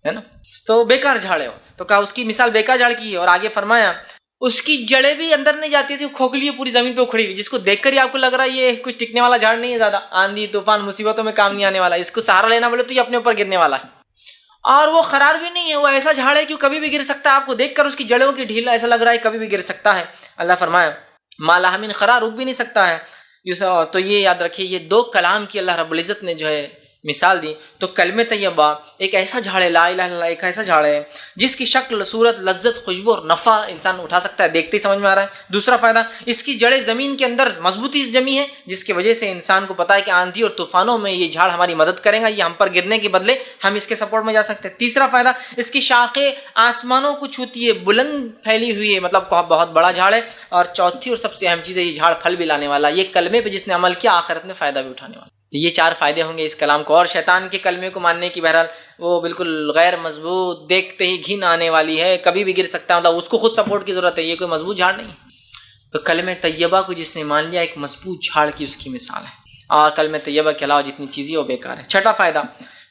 ہے نا، تو بیکار جھاڑ ہے وہ، تو کہا اس کی مثال بیکار جھاڑ کی ہے، اور آگے فرمایا اس کی جڑیں بھی اندر نہیں جاتی تھی، کھوکھلی ہے پوری زمین پہ اکھڑی ہوئی، جس کو دیکھ کر ہی آپ کو لگ رہا ہے یہ کچھ ٹکنے والا جھاڑ نہیں ہے، زیادہ آندھی طوفان مصیبتوں میں کام نہیں آنے والا، اس کو سہارا لینا بولے تو یہ اپنے اوپر گرنے والا ہے، اور وہ خرار بھی نہیں ہے، وہ ایسا جھاڑ ہے کہ کبھی بھی گر سکتا ہے، آپ کو دیکھ کر اس کی جڑوں کی ڈھیل ایسا لگ رہا ہے کبھی بھی گر سکتا ہے۔ اللہ فرمایا ما لہا من قرار، رک بھی نہیں سکتا ہے۔ تو یہ یاد رکھیے، یہ دو کلام کی اللہ رب العزت نے جو ہے مثال دی، تو کلمہ طیبہ ایک ایسا جھاڑ ہے، لا الہ الا اللہ ایک ایسا جھاڑ ہے جس کی شکل، صورت، لذت، خوشبو اور نفع انسان اٹھا سکتا ہے، دیکھتے ہی سمجھ میں آ رہا ہے۔ دوسرا فائدہ، اس کی جڑیں زمین کے اندر مضبوطی سے جمی ہے، جس کی وجہ سے انسان کو پتا ہے کہ آندھی اور طوفانوں میں یہ جھاڑ ہماری مدد کرے گا، یہ ہم پر گرنے کے بدلے ہم اس کے سپورٹ میں جا سکتے ہیں۔ تیسرا فائدہ، اس کی شاخیں آسمانوں کو چھوتی ہے، بلند پھیلی ہوئی ہے، مطلب بہت بڑا جھاڑ ہے۔ اور چوتھی اور سب سے اہم چیز ہے، یہ جھاڑ پھل بھی لانے والا، یہ کلمے پہ جس نے عمل کیا آخرت میں فائدہ بھی اٹھانے والا۔ یہ چار فائدے ہوں گے اس کلام کو، اور شیطان کے کلمے کو ماننے کی بہرحال وہ بالکل غیر مضبوط، دیکھتے ہی گھن آنے والی ہے، کبھی بھی گر سکتا ہے، مطلب اس کو خود سپورٹ کی ضرورت ہے، یہ کوئی مضبوط جھاڑ نہیں۔ تو کلمہ طیبہ کو جس نے مان لیا ایک مضبوط جھاڑ کی اس کی مثال ہے، اور کلمہ طیبہ کے علاوہ جتنی چیزیں وہ بیکار ہے۔ چھٹا فائدہ،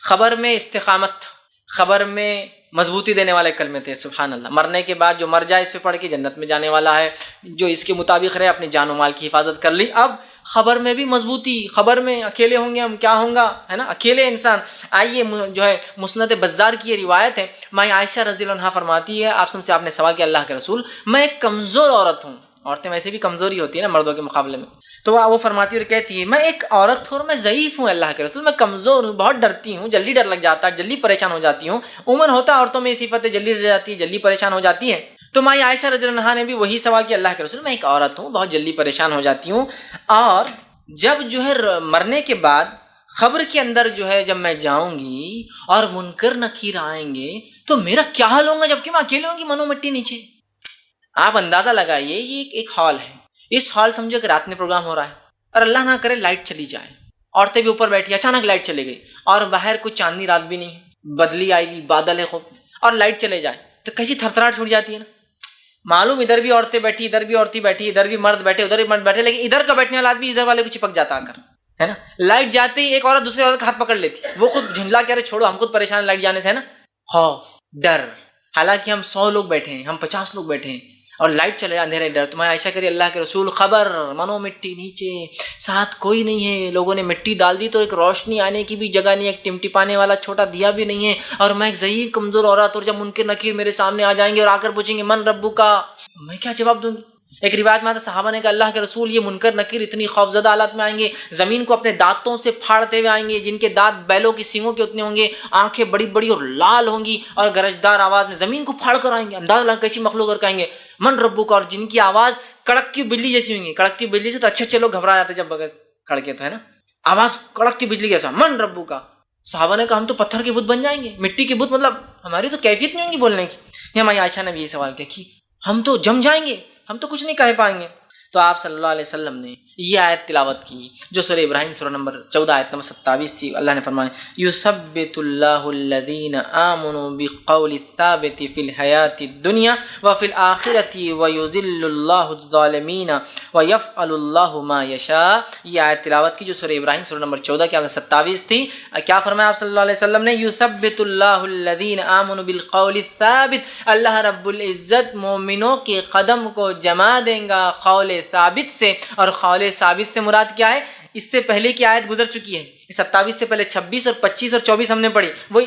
خبر میں استقامت، خبر میں مضبوطی دینے والے کلمے تھے، سبحان اللہ۔ مرنے کے بعد جو مر جائے اس پہ پڑھ کے جنت میں جانے والا ہے، جو اس کے مطابق رہے اپنی جان و مال کی حفاظت کر لی۔ اب خبر میں بھی مضبوطی، خبر میں اکیلے ہوں گے ہم، کیا ہوگا، ہے نا، اکیلے انسان۔ آئیے جو ہے مسند بزار کی یہ روایت ہے، ماں عائشہ رضی اللہ عنہا فرماتی ہے، آپ نے سوال کیا اللہ کے رسول، میں ایک کمزور عورت ہوں، عورتیں ویسے بھی کمزوری ہوتی ہے نا مردوں کے مقابلے میں، تو وہ فرماتی ہے اور کہتی ہے میں ایک عورت ہوں اور میں ضعیف ہوں اللہ کے رسول، میں کمزور ہوں، بہت ڈرتی ہوں، جلدی ڈر لگ جاتا ہے، جلدی پریشان ہو جاتی ہوں۔ عموماً ہوتا ہے عورتوں میں یہ صفت ہے، جلدی ڈر جاتی ہے، جلدی پریشان ہو جاتی ہے۔ تو ماں عائشہ رضی اللہ عنہا نے بھی وہی سوال کیا اللہ کے رسول، میں ایک عورت ہوں، بہت جلدی پریشان ہو جاتی ہوں، اور جب جو ہے مرنے کے بعد خبر کے اندر جو ہے جب میں جاؤں گی اور منکر نکیر آئیں گے تو میرا کیا حال ہوگا، جبکہ میں اکیلے ہوں گی منو مٹی نیچے۔ آپ اندازہ لگائیے، یہ ایک ہال ہے، اس ہال سمجھو کہ رات میں پروگرام ہو رہا ہے، اور اللہ نہ کرے لائٹ چلی جائے، عورتیں بھی اوپر بیٹھی، اچانک لائٹ چلی گئی، اور باہر کوئی چاندنی رات بھی نہیں ہے، بدلی آئے گی، بادل ہے خوب، اور لائٹ چلے جائے تو کیسی تھرتھراہٹ چھوٹ جاتی ہے نا۔ معلوم ادھر بھی عورتیں بیٹھی، ادھر بھی عورتیں بیٹھی، ادھر بھی مرد بیٹھے، ادھر بھی مرد بیٹھے، لیکن ادھر کا بیٹھنے والا آدمی ادھر والے کو چپک جاتا آ کر، ہے نا۔ لائٹ جاتے ہی ایک عورت دوسرے عورت کا ہاتھ پکڑ لیتی، وہ خود جھنجلا کے ارے چھوڑو ہم خود پریشان لائٹ جانے سے، ہے نا، خوف، ڈر، حالانکہ ہم 100 لوگ بیٹھے ہیں، ہم 50 لوگ بیٹھے ہیں، اور لائٹ چلے اندھیرے ڈر۔ تمہیں عائشہ کری اللہ کے رسول خبر، منو مٹی نیچے، ساتھ کوئی نہیں ہے، لوگوں نے مٹی ڈال دی تو ایک روشنی آنے کی بھی جگہ نہیں، ایک ٹمٹپانے والا چھوٹا دیا بھی نہیں ہے، اور میں ایک ضعیف کمزور عورت، اور جب منکر نکیر میرے سامنے آ جائیں گے اور آ کر پوچھیں گے من ربو کا، میں کیا جواب دوں گی؟ ایک روایت میں آتا صحابہ نے کہا اللہ کے رسول یہ منکر نکیر اتنی خوفزدہ حالت میں آئیں گے، زمین کو اپنے دانتوں سے پھاڑتے ہوئے آئیں گے، جن کے دانت بیلوں کی سینگوں کے اتنے ہوں گے، آنکھیں بڑی بڑی اور لال ہوں گی، اور گرجدار آواز میں زمین کو پھاڑ کر آئیں گے، اندازہ لگا کیسی مخلوق، اور کہیں گے من ربو کا، اور جن کی آواز کڑکتی بجلی جیسی ہوئی گی۔ کڑکتی بجلی سے تو اچھے لوگ گھبرا جاتے جب بغیر کڑکے، تو ہے نا، آواز کڑکتی بجلی جیسا، من ربو کا۔ صحابہ نے کہا ہم تو پتھر کے بت بن جائیں گے، مٹی کے بت، مطلب ہماری تو کیفیت نہیں ہوگی بولنے کی۔ یہ ہماری عائشہ نے بھی یہ سوال کیا کہ ہم تو جم جائیں گے، ہم تو کچھ نہیں کہہ پائیں گے۔ تو آپ صلی اللہ علیہ وسلم نے یہ آیت تلاوت کی جو سورہ ابراہیم سورہ نمبر 14 آیت نمبر 27 تھی۔ اللہ نے فرمایا یثبت اللہ الذین آمنوا بالقول الثابت فی الحیاۃ الدنیا وفی الآخرۃ ویذل اللہ الظالمین ویفعل اللہ ما یشاء۔ یہ آیت تلاوت کی جو سورہ ابراہیم سورہ نمبر 14 کی آیت 27 تھی۔ کیا فرمایا آپ صلی اللہ علیہ وسلم نے؟ یثبت اللہ الذین آمنوا بالقول الثابت، اللہ رب العزت مومنوں کے قدم کو جما دیں گا قول ثابت سے۔ اور قول ثابت سے مراد کیا ہے؟ اس سے پہلے کی آیت گزر چکی ہے، 27 سے پہلے 26 اور 25 اور 24 ہم نے پڑھی، وہی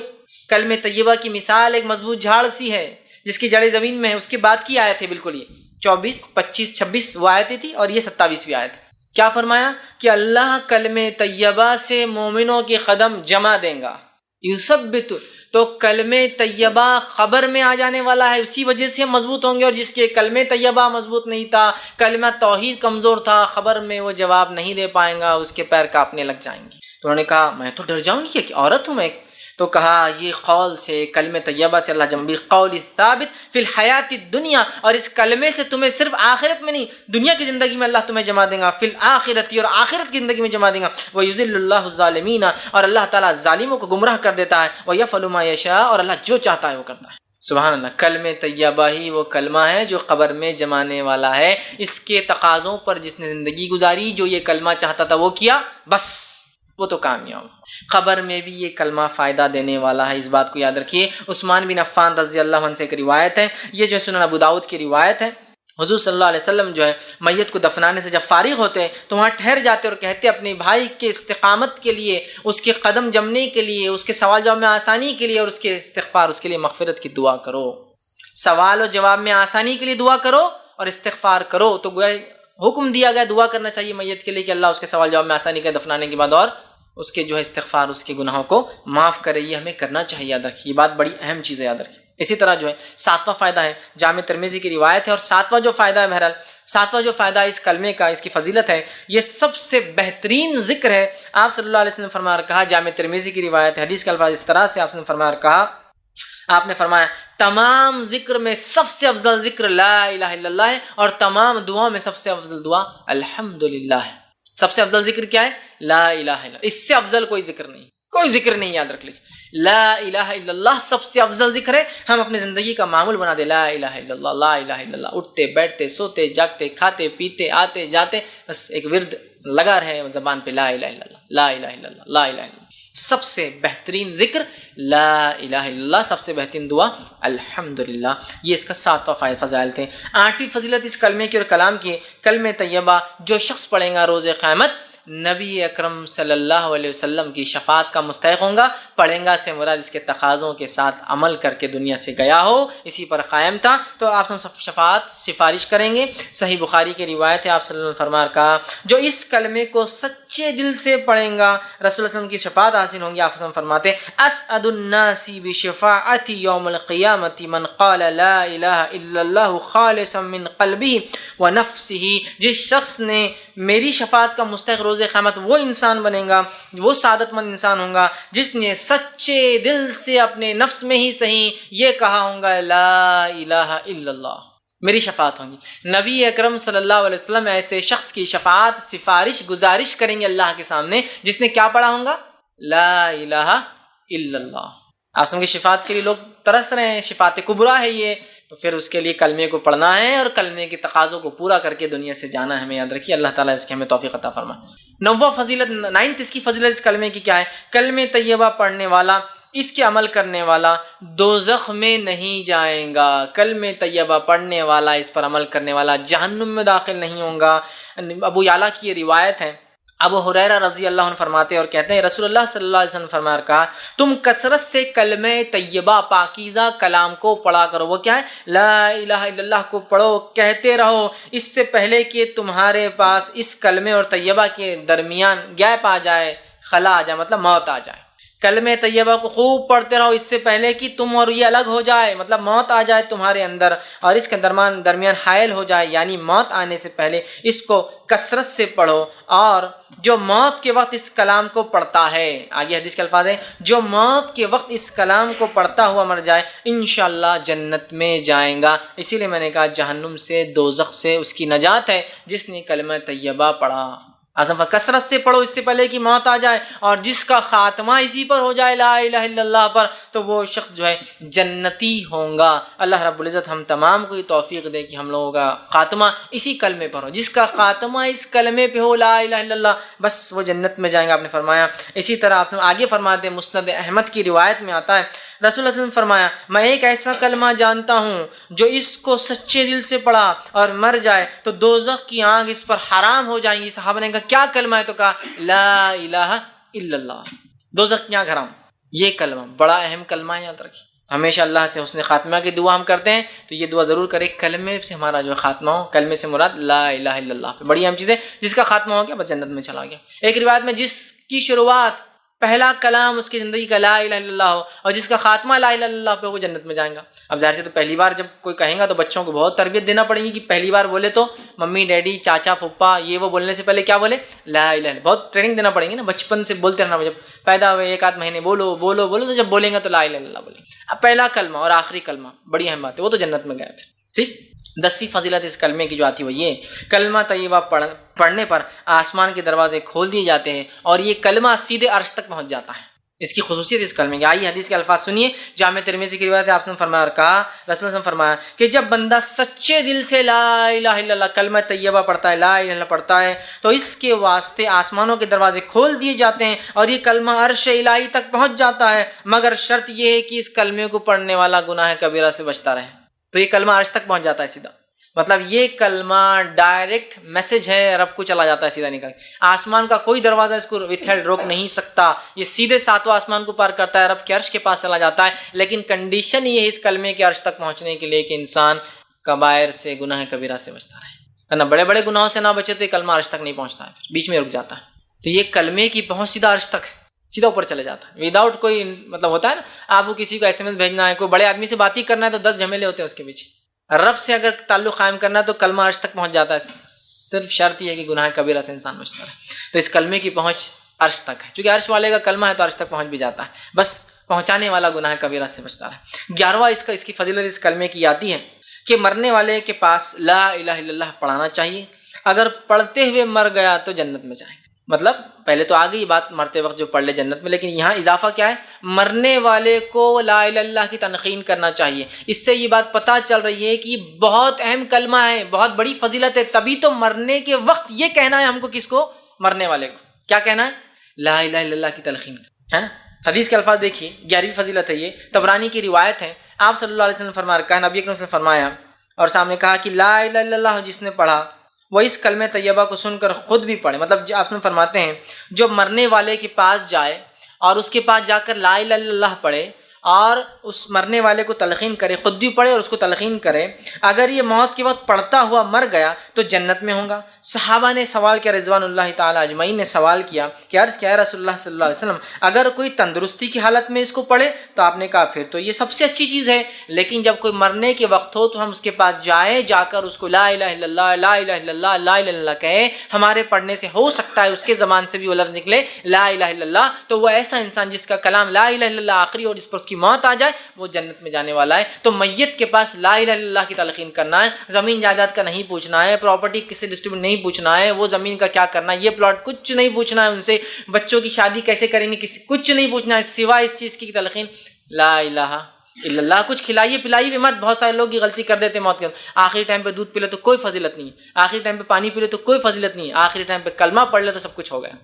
کلمہ طیبہ کی مثال ایک مضبوط جھاڑ سی ہے جس کی جڑیں زمین میں ہے، اس کے بعد کی آیت ہے بالکل یہ 24 25 26 وہ آیتیں تھی، اور یہ 27ویں آیت۔ کیا فرمایا کہ اللہ کلمہ طیبہ سے مومنوں کے قدم جما دیں گا، یثبت، تو کلمہ طیبہ خبر میں آ جانے والا ہے، اسی وجہ سے ہم مضبوط ہوں گے، اور جس کے کلمہ طیبہ مضبوط نہیں تھا، کلمہ توحید کمزور تھا، خبر میں وہ جواب نہیں دے پائیں گا، اس کے پیر کانپنے لگ جائیں گے۔ تو انہوں نے کہا میں تو ڈر جاؤں گی کہ عورت ہوں میں، تو کہا یہ قول سے، کلمہ طیبہ سے اللہ جنبی قول ثابت فی الحیات الدنیا، اور اس کلمے سے تمہیں صرف آخرت میں نہیں دنیا کی زندگی میں اللہ تمہیں جما دے گا، فی الآخرت، اور آخرت کی زندگی میں جما دے گا، وَيُذِلُّ اللَّهُ الظَّالِمِينَ، اور اللہ تعالیٰ ظالموں کو گمراہ کر دیتا ہے، وَيَفْعَلُ مَا يَشَاءُ، اور اللہ جو چاہتا ہے وہ کرتا ہے۔ سبحان اللہ، کلمہ طیبہ ہی وہ کلمہ ہے جو قبر میں جمانے والا ہے۔ اس کے تقاضوں پر جس نے زندگی گزاری، جو یہ کلمہ چاہتا تھا وہ کیا، بس وہ تو کامیاب۔ قبر میں بھی یہ کلمہ فائدہ دینے والا ہے، اس بات کو یاد رکھیے۔ عثمان بن عفان رضی اللہ عنہ سے ایک روایت ہے، یہ جو ہے سنن ابو داؤد کی روایت ہے، حضور صلی اللہ علیہ وسلم جو ہے میت کو دفنانے سے جب فارغ ہوتے تو وہاں ٹھہر جاتے اور کہتے اپنے بھائی کے استقامت کے لیے، اس کے قدم جمنے کے لیے، اس کے سوال جواب میں آسانی کے لیے، اور اس کے استغفار، اس کے لیے مغفرت کی دعا کرو۔ سوال و جواب میں آسانی کے لیے دعا کرو اور استغفار کرو، تو گویا حکم دیا گیا دعا کرنا چاہیے میت کے لیے کہ اللہ اس کے سوال جواب میں آسانی کرے دفنانے کے بعد، اور اس کے جو ہے استغفار، اس کے گناہوں کو معاف کرے۔ یہ ہمیں کرنا چاہیے، یاد رکھیے، یہ بات بڑی اہم چیز ہے، یاد رکھیے۔ اسی طرح جو ہے ساتواں فائدہ ہے، جامع ترمذی کی روایت ہے، اور ساتواں جو فائدہ ہے، بہرحال ساتواں جو فائدہ اس کلمے کا، اس کی فضیلت ہے، یہ سب سے بہترین ذکر ہے۔ آپ صلی اللہ علیہ وسلم نے فرمایا اور کہا، جامع ترمذی کی روایت ہے، حدیث کے الفاظ اس طرح سے آپ نے فرمایا اور کہا، آپ نے فرمایا تمام ذکر میں سب سے افضل ذکر لا الہ الا اللہ ہے، اور تمام دعاؤں میں سب سے افضل دعا الحمدللہ ہے۔ سب سے افضل ذکر کیا ہے؟ لا الہ الا اللہ، اس سے افضل کوئی ذکر نہیں، کوئی ذکر نہیں، یاد رکھ لیجیے۔ لا الہ الا اللہ سب سے افضل ذکر ہے، ہم اپنی زندگی کا معمول بنا دیں، لا الہ الا اللہ، لا الہ الا اللہ، اٹھتے بیٹھتے سوتے جاگتے کھاتے پیتے آتے جاتے، بس ایک ورد لگا رہے زبان پہ، لا الہ الا اللہ، لا الہ الا اللہ، لا الہ الا اللہ۔ سب سے بہترین ذکر لا الہ الا اللہ، سب سے بہترین دعا الحمدللہ۔ یہ اس کا ساتواں فضائل تھے۔ آٹھویں فضیلت اس کلمے کی اور کلام کی، کلمہ طیبہ جو شخص پڑھے گا روز قیامت نبی اکرم صلی اللہ علیہ وسلم کی شفاعت کا مستحق ہوں گا۔ پڑھیں گا سے مراد اس کے تقاضوں کے ساتھ عمل کر کے دنیا سے گیا ہو، اسی پر قائم تھا، تو آپ شفاعت سفارش کریں گے۔ صحیح بخاری کی روایت ہے، آپ صلی اللہ علیہ وسلم فرمایا کہا، جو اس کلمے کو سچے دل سے پڑھیں گا رسول اللہ صلی اللہ علیہ وسلم کی شفاعت حاصل ہوں گی۔ آپ فرماتے اسعد الناس بشفاعتی یوم القیامت من قال لا الہ الا اللہ خالصا من قلبہ ونفسہ، جس شخص نے میری شفاعت کا مستحق روز قیامت وہ انسان بنے گا، وہ سعادت مند انسان ہوگا جس نے سچے دل سے اپنے نفس میں ہی صحیح یہ کہا ہوگا لا الہ الا اللہ، میری شفاعت ہوگی۔ نبی اکرم صلی اللہ علیہ وسلم ایسے شخص کی شفاعت سفارش گزارش کریں گے اللہ کے سامنے جس نے کیا پڑھا ہوگا، لا الہ الا اللہ۔ آپ سمجھے شفاعت کے لیے لوگ ترس رہے ہیں، شفاعت کبریٰ ہے یہ، تو پھر اس کے لیے کلمے کو پڑھنا ہے اور کلمے کے تقاضوں کو پورا کر کے دنیا سے جانا ہے، ہمیں یاد رکھیے۔ اللہ تعالیٰ اس کی ہمیں توفیق عطا فرمائے۔ نوواں فضیلت، نائنتھ اس کی فضیلت اس کلمے کی کیا ہے؟ کلمہ طیبہ پڑھنے والا، اس کے عمل کرنے والا دوزخ میں نہیں جائیں گا۔ کلمہ طیبہ پڑھنے والا، اس پر عمل کرنے والا جہنم میں داخل نہیں ہوں گا۔ ابو یعلیٰ کی یہ روایت ہے، ابو ہریرہ رضی اللہ عنہ فرماتے اور کہتے ہیں رسول اللہ صلی اللہ علیہ وسلم فرمایا کہا، تم کثرت سے کلمہ طیبہ پاکیزہ کلام کو پڑھا کرو۔ وہ کیا ہے؟ لا الہ الا اللہ کو پڑھو، کہتے رہو، اس سے پہلے کہ تمہارے پاس اس کلمے اور طیبہ کے درمیان گیپ آ جائے، خلا آ جائے، مطلب موت آ جائے۔ کلمہ طیبہ کو خوب پڑھتے رہو اس سے پہلے کہ تم اور یہ الگ ہو جائے، مطلب موت آ جائے تمہارے اندر، اور اس کے درمیان حائل ہو جائے، یعنی موت آنے سے پہلے اس کو کثرت سے پڑھو۔ اور جو موت کے وقت اس کلام کو پڑھتا ہے، آگے حدیث کے الفاظ ہیں، جو موت کے وقت اس کلام کو پڑھتا ہوا مر جائے انشاءاللہ جنت میں جائیں گا۔ اسی لیے میں نے کہا جہنم سے، دوزخ سے اس کی نجات ہے جس نے کلمہ طیبہ پڑھا۔ اعظم کثرت سے پڑھو اس سے پہلے کہ موت آ جائے، اور جس کا خاتمہ اسی پر ہو جائے، لا الہ الا اللہ پر، تو وہ شخص جو ہے جنتی ہوں گا۔ اللہ رب العزت ہم تمام کو یہ توفیق دے کہ ہم لوگوں کا خاتمہ اسی کلمے پر ہو، جس کا خاتمہ اس کلمے پہ ہو، لا الہ الا اللہ، بس وہ جنت میں جائیں گا، آپ نے فرمایا۔ اسی طرح آپ آگے فرماتے ہیں، مسند احمد کی روایت میں آتا ہے رسول اللہ صلی اللہ علیہ وسلم فرمایا، میں ایک ایسا کلمہ جانتا ہوں جو اس کو سچے دل سے پڑھا اور مر جائے تو دوزخ کی آنکھ اس پر حرام ہو جائیں گی۔ صحابہ نے کہا کیا کلمہ ہے؟ تو کہا لا الہ الا اللہ، دوزخ کی آنکھ حرام۔ یہ کلمہ بڑا اہم کلمہ ہے، یاد رکھیے۔ ہمیشہ اللہ سے حسن خاتمہ کی دعا ہم کرتے ہیں تو یہ دعا ضرور کرے، کلمے سے ہمارا جو خاتمہ ہو، کلمے سے مراد لا الہ الا اللہ، بڑی اہم چیز ہے، جس کا خاتمہ ہو گیا بس جنت میں چلا گیا۔ ایک روایت میں جس کی شروعات پہلا کلام اس کی زندگی کا لا الہ الا اللہ ہو، اور جس کا خاتمہ لا الہ الا اللہ پہ، وہ جنت میں جائیں گا۔ اب ظاہر سے تو پہلی بار جب کوئی کہیں گا تو بچوں کو بہت تربیت دینا پڑے گی کہ پہلی بار بولے تو ممی ڈیڈی چاچا پھپھا یہ وہ بولنے سے پہلے کیا بولے، لا الہ الا، بہت ٹریننگ دینا پڑے گی نا، بچپن سے بولتے رہنا، جب پیدا ہوئے 1 آدھ مہینے بولو بولو بولو، تو جب بولیں گے تو لا الہ الا اللہ بولیں گے۔ اب پہلا کلمہ اور آخری کلمہ بڑی اہم بات ہے، وہ تو جنت میں گئے پھر، ٹھیک۔ 10ویں فضیلت اس کلمے کی جو آتی ہے وہ یہ، کلمہ طیبہ پڑھنے پر آسمان کے دروازے کھول دیے جاتے ہیں اور یہ کلمہ سیدھے عرش تک پہنچ جاتا ہے۔ اس کی خصوصیت اس کلمے کی، آئیے حدیث کے الفاظ سنیے، جامع ترمذی کی روایت ہے، آپ نے فرمایا اور کہا، رسول اللہ نے فرمایا کہ جب بندہ سچے دل سے لا الہ الا اللہ کلمہ طیبہ پڑھتا ہے، لا الہ الا اللہ پڑھتا ہے، تو اس کے واسطے آسمانوں کے دروازے کھول دیے جاتے ہیں اور یہ کلمہ عرش الہی تک پہنچ جاتا ہے، مگر شرط یہ ہے کہ اس کلمے کو پڑھنے والا گناہ کبیرہ سے بچتا رہے۔ تو یہ کلمہ عرش تک پہنچ جاتا ہے سیدھا، مطلب یہ کلمہ ڈائریکٹ میسج ہے، رب کو چلا جاتا ہے سیدھا نکل، آسمان کا کوئی دروازہ اس کو وتھ ہیلڈ روک نہیں سکتا، یہ سیدھے 7واں آسمان کو پار کرتا ہے، رب کے عرش کے پاس چلا جاتا ہے۔ لیکن کنڈیشن یہ ہے اس کلمے کے عرش تک پہنچنے کے لیے کہ انسان کبائر سے، گناہ کبیرہ سے بچتا رہے، ورنہ بڑے بڑے گناہوں سے نہ بچے تو یہ کلمہ عرش تک نہیں پہنچتا ہے، پھر بیچ میں رک جاتا ہے۔ تو یہ کلمے کی پہنچ سیدھا عرش تک ہے، سیدھا اوپر چلے جاتا ہے، وداؤٹ کوئی مطلب ہوتا ہے نا، آپ کو کسی کو SMS بھیجنا ہے، کوئی بڑے آدمی سے بات ہی کرنا ہے تو 10 جھمیلے ہوتے ہیں اس کے پیچھے، رب سے اگر تعلق قائم کرنا ہے تو کلمہ عرش تک پہنچ جاتا ہے، صرف شرط یہ ہے کہ گناہ کبیرہ سے انسان بچتا رہے۔ تو اس کلمے کی پہنچ عرش تک ہے، چونکہ عرش والے کا کلمہ ہے تو عرش تک پہنچ بھی جاتا ہے، بس پہنچانے والا گناہ کبیرہ سے بچتا رہے۔ 11واں اس کی فضیلت اس کلمے کی آتی ہے کہ مرنے والے کے پاس لا الہ الا اللہ پڑھانا چاہیے، اگر پڑھتے ہوئے مر گیا تو جنت میں جائے گا۔ مطلب پہلے تو آ گئی بات مرتے وقت جو پڑھ لے جنت میں، لیکن یہاں اضافہ کیا ہے، مرنے والے کو لا الہ الا اللہ کی تلقین کرنا چاہیے۔ اس سے یہ بات پتہ چل رہی ہے کہ یہ بہت اہم کلمہ ہے، بہت بڑی فضیلت ہے، تبھی تو مرنے کے وقت یہ کہنا ہے ہم کو، کس کو، مرنے والے کو کیا کہنا ہے، لا الہ الا اللہ کی تلقین ہے نا۔ حدیث کے الفاظ دیکھیے، 11ویں فضیلت ہے یہ، طبرانی کی روایت ہے، آپ صلی اللہ علیہ وسلم فرمایا، کہا نبی اکرم صلی اللہ علیہ وسلم فرمایا اور سامنے کہا کہ لا الہ الا اللہ جس نے پڑھا وہ اس کلمہ طیبہ کو سن کر خود بھی پڑھے، مطلب آپ فرماتے ہیں جو مرنے والے کے پاس جائے اور اس کے پاس جا کر لا الہ الا اللہ پڑھے اور اس مرنے والے کو تلقین کرے، خود بھی پڑھے اور اس کو تلقین کرے، اگر یہ موت کے وقت پڑھتا ہوا مر گیا تو جنت میں ہوگا۔ صحابہ نے سوال کیا، رضوان اللہ تعالی اجمعین نے سوال کیا کہ عرض کیا ہے رسول اللہ صلی اللہ علیہ وسلم، اگر کوئی تندرستی کی حالت میں اس کو پڑھے؟ تو آپ نے کہا پھر تو یہ سب سے اچھی چیز ہے، لیکن جب کوئی مرنے کے وقت ہو تو ہم اس کے پاس جائیں، جا کر اس کو لا الہ الا اللہ لا الہ الا اللہ لا الہ الا اللہ کہیں، ہمارے پڑھنے سے ہو سکتا ہے اس کے زبان سے بھی وہ لفظ نکلے لا الہ الا اللہ، تو وہ ایسا انسان جس کا کلام لا الہ الا اللہ آخری اور جس پر اس کی موت آ جائے وہ جنت میں جانے والا ہے۔ تو میت کے پاس لا الہ الا اللہ کی تلقین کرنا ہے، زمین جائیداد کا نہیں پوچھنا ہے، پراپرٹی کس سے ڈسٹریبیوٹ نہیں پوچھنا ہے، وہ زمین کا کیا کرنا ہے، یہ پلاٹ کچھ نہیں پوچھنا ہے ان سے، بچوں کی شادی کیسے کریں گے کچھ نہیں پوچھنا ہے، سوائے اس چیز کی تلقین لا الہ الا اللہ۔ کچھ کھلائیے پلائیے بھی مت، بہت سارے لوگ یہ غلطی کر دیتے ہیں موت کے وقت، آخری ٹائم پہ دودھ پی لے تو کوئی فضیلت نہیں ہے، آخری ٹائم پہ پانی پی لے تو کوئی فضیلت نہیں ہے، آخری ٹائم پہ کلمہ پڑھ لے تو سب کچھ ہو گیا،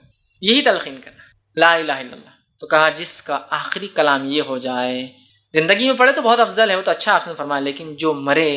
یہی تلقین کرنا لا الہ الا اللہ۔ تو کہا جس کا آخری کلام یہ ہو جائے، زندگی میں پڑھے تو بہت افضل ہے، وہ تو اچھا آپ نے فرمایا، لیکن جو مرے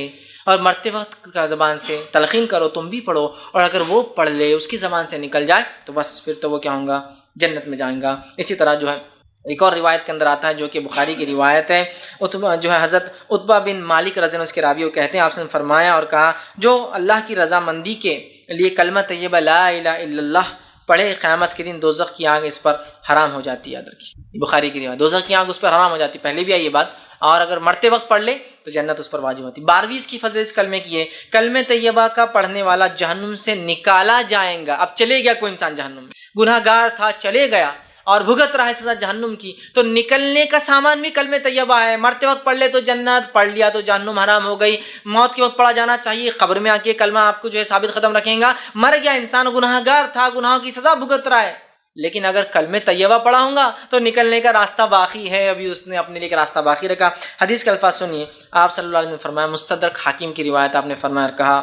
اور مرتے وقت کا زبان سے تلقین کرو، تم بھی پڑھو، اور اگر وہ پڑھ لے اس کی زبان سے نکل جائے تو بس پھر تو وہ کیا ہوگا، جنت میں جائیں گا۔ اسی طرح جو ہے ایک اور روایت کے اندر آتا ہے جو کہ بخاری کی روایت ہے، جو ہے حضرت عتبہ بن مالک رضی اللہ عنہ اس کے راوی وہ کہتے ہیں، آپ نے فرمایا اور کہا جو اللہ کی رضامندی کے لیے کلمہ طیبہ لا الہ الا اللہ پڑھے، قیامت کے دن دوزخ کی آگ اس پر حرام ہو جاتی ہے۔ یاد رکھیے بخاری کی روایت، دوزخ کی آگ اس پر حرام ہو جاتی، پہلے بھی آئی یہ بات، اور اگر مرتے وقت پڑھ لے تو جنت اس پر واجب ہوتی۔ 12ویں اس کی فضیلت اس کلمے کی ہے، کلمہ طیبہ کا پڑھنے والا جہنم سے نکالا جائے گا۔ اب چلے گیا کوئی انسان جہنم میں، گناہ گار تھا چلے گیا اور بھگت رہا ہے سزا جہنم کی، تو نکلنے کا سامان بھی کلمہ طیبہ ہے، مرتے وقت پڑھ لے تو جنت، پڑھ لیا تو جہنم حرام ہو گئی۔ موت کے وقت پڑھا جانا چاہیے، قبر میں آ کے کلمہ آپ کو جو ہے ثابت قدم رکھیں گا، مر گیا انسان گناہ گار تھا، گناہوں کی سزا بھگت رہا ہے، لیکن اگر کلمہ طیبہ پڑھا ہوں گا تو نکلنے کا راستہ باقی ہے، ابھی اس نے اپنے لیے راستہ باقی رکھا۔ حدیث کے الفاظ سنیے، آپ صلی اللہ علیہ وسلم نے فرمایا، مستدرک حاکم کی روایت، آپ نے فرمایا اور کہا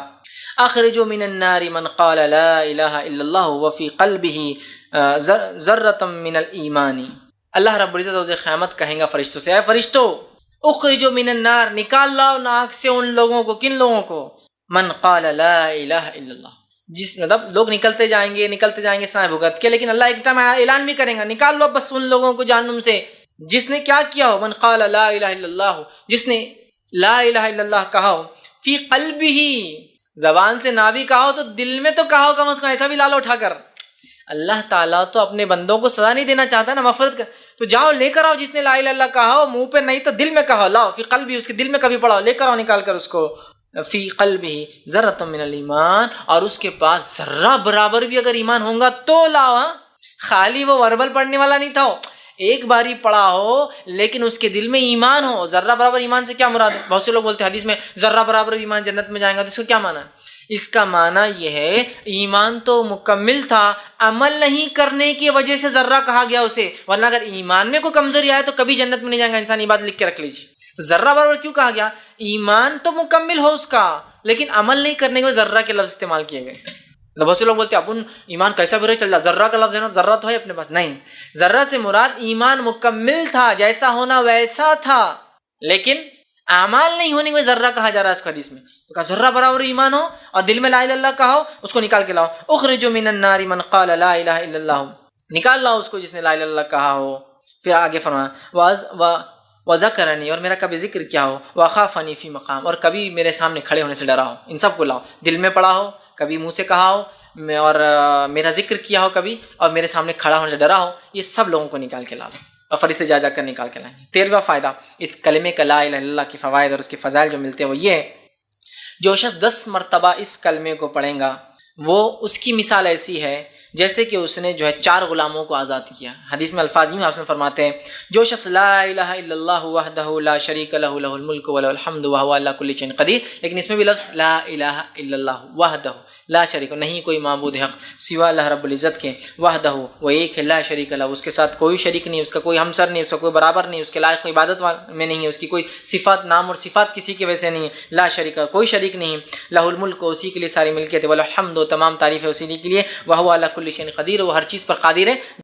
اخرجوا من النار من قال لا الہ الا اللہ وفی قلبہ ذرۃ من الایمان۔ اللہ رب العزت روز قیامت کہیں گا فرشتوں سے، اے فرشتوں اخرجوا من النار، نکال لاؤ ناک سے ان لوگوں کو، کن لوگوں کو، من قال لا الہ الا اللہ، جس مطلب لوگ نکلتے جائیں گے سائے بھگت کے، لیکن اللہ ایک ٹائم اعلان بھی کریں گا، نکال لو بس ان لوگوں کو جہنم سے جس نے کیا کیا ہو، من قال لا الہ الا اللہ، جس نے لا الہ الا اللہ کہا ہو، فی قلبہ، زبان سے نہ بھی کہا ہو تو دل میں تو کہا ہو، کم از کم ایسا بھی لا لو اٹھا کر، اللہ تعالیٰ تو اپنے بندوں کو سزا نہیں دینا چاہتا نا، مغفرت کر. تو جاؤ لے کر آؤ، جس نے لا الہ الا اللہ کہا ہو منہ پہ نہیں تو دل میں کہو، لاؤ فی قلبی، اس کے دل میں کبھی پڑھاؤ، لے کر آؤ نکال کر اس کو. فی قلبہ ذرۃ من الایمان، اور اس کے پاس ذرہ برابر بھی اگر ایمان ہوگا تو لاؤ. ہاں خالی وہ وربل پڑھنے والا نہیں تھا، ایک باری پڑھا ہو لیکن اس کے دل میں ایمان ہو. ذرہ برابر ایمان سے کیا مراد ہے؟ بہت سے لوگ بولتے ہیں حدیث میں ذرہ برابر ایمان جنت میں جائیں گا، تو اس کا کیا معنی ہے؟ اس کا معنی یہ ہے ایمان تو مکمل تھا، عمل نہیں کرنے کی وجہ سے ذرہ کہا گیا اسے، ورنہ اگر ایمان میں کوئی کمزوری آئے تو کبھی جنت میں نہیں جائیں گا انسان. یہ بات لکھ کے رکھ لیجیے. تو ذرہ برابر کیوں کہا گیا؟ ایمان تو مکمل ہو اس کا، لیکن عمل نہیں کرنے کے وجہ ذرہ کے لفظ استعمال کیے گئے. بہت سے لوگ بولتے ہیں اپن ایمان کیسا بھی رہے چل جا، ذرہ کا لفظ ہے نا، ذرہ تو ہے اپنے پاس. نہیں، ذرہ سے مراد ایمان مکمل تھا، جیسا ہونا ویسا تھا، لیکن اعمال نہیں ہونے میں ذرہ کہا جا رہا ہے اس حدیث میں. تو کہا ذرہ برابر ایمان ہو اور دل میں لا الہ الا اللہ کہا ہو، اس کو نکال کے لاؤ. اخرجوا من النار من قال لا الہ الا اللہ، نکال لاؤ اس کو جس نے لا الہ الا اللہ کہا ہو. پھر آگے فرمایا وذکرنی، اور میرا کبھی ذکر کیا ہو، وخافنی فی مقام، اور کبھی میرے سامنے کھڑے ہونے سے ڈرا ہو. ان سب کو لاؤ، دل میں پڑھا ہو، کبھی منہ سے کہا ہو، اور میرا ذکر کیا ہو کبھی، اور میرے سامنے کھڑا ہونے سے ڈرا ہو. یہ سب لوگوں کو نکال کے لا لو اور فرشتے جا کر نکال کے لائیں. 13واں فائدہ اس کلمے کا لا الہ الا اللہ کے فوائد اور اس کے فضائل جو ملتے ہیں وہ یہ ہے، جو شخص 10 مرتبہ اس کلمے کو پڑھیں گا وہ اس کی مثال ایسی ہے جیسے کہ اس نے جو ہے 4 غلاموں کو آزاد کیا. حدیث میں الفاظ یوں آپ فرماتے ہیں، جو شخص لا الہ الا اللہ وحدہ لا شریک لہ لہ الملک ولہ الحمد وہو علی کل شیء قدیر، لیکن اس میں بھی لفظ لا الہ الا اللہ وحدہ لا شریک، نہیں کوئی معبود حق سوا اللہ رب العزت کے، وحدہ وہ ایک ہے، لا شریک لہ اس کے ساتھ کوئی شریک نہیں، اس کا کوئی ہمسر نہیں، اس کا کوئی برابر نہیں، اس کے لائق کوئی عبادت میں نہیں ہے، اس کی کوئی صفات نام اور صفات کسی کی وجہ سے نہیں ہے. لا شریک، کوئی شریک نہیں. لہ الملک، اسی کے لیے ساری ملکیت ہے، والحمد، تمام تعریف ہے اسی کے لیے، وہو علی کل شیء قدیر، وہ ہر چیز پر قادر ہے.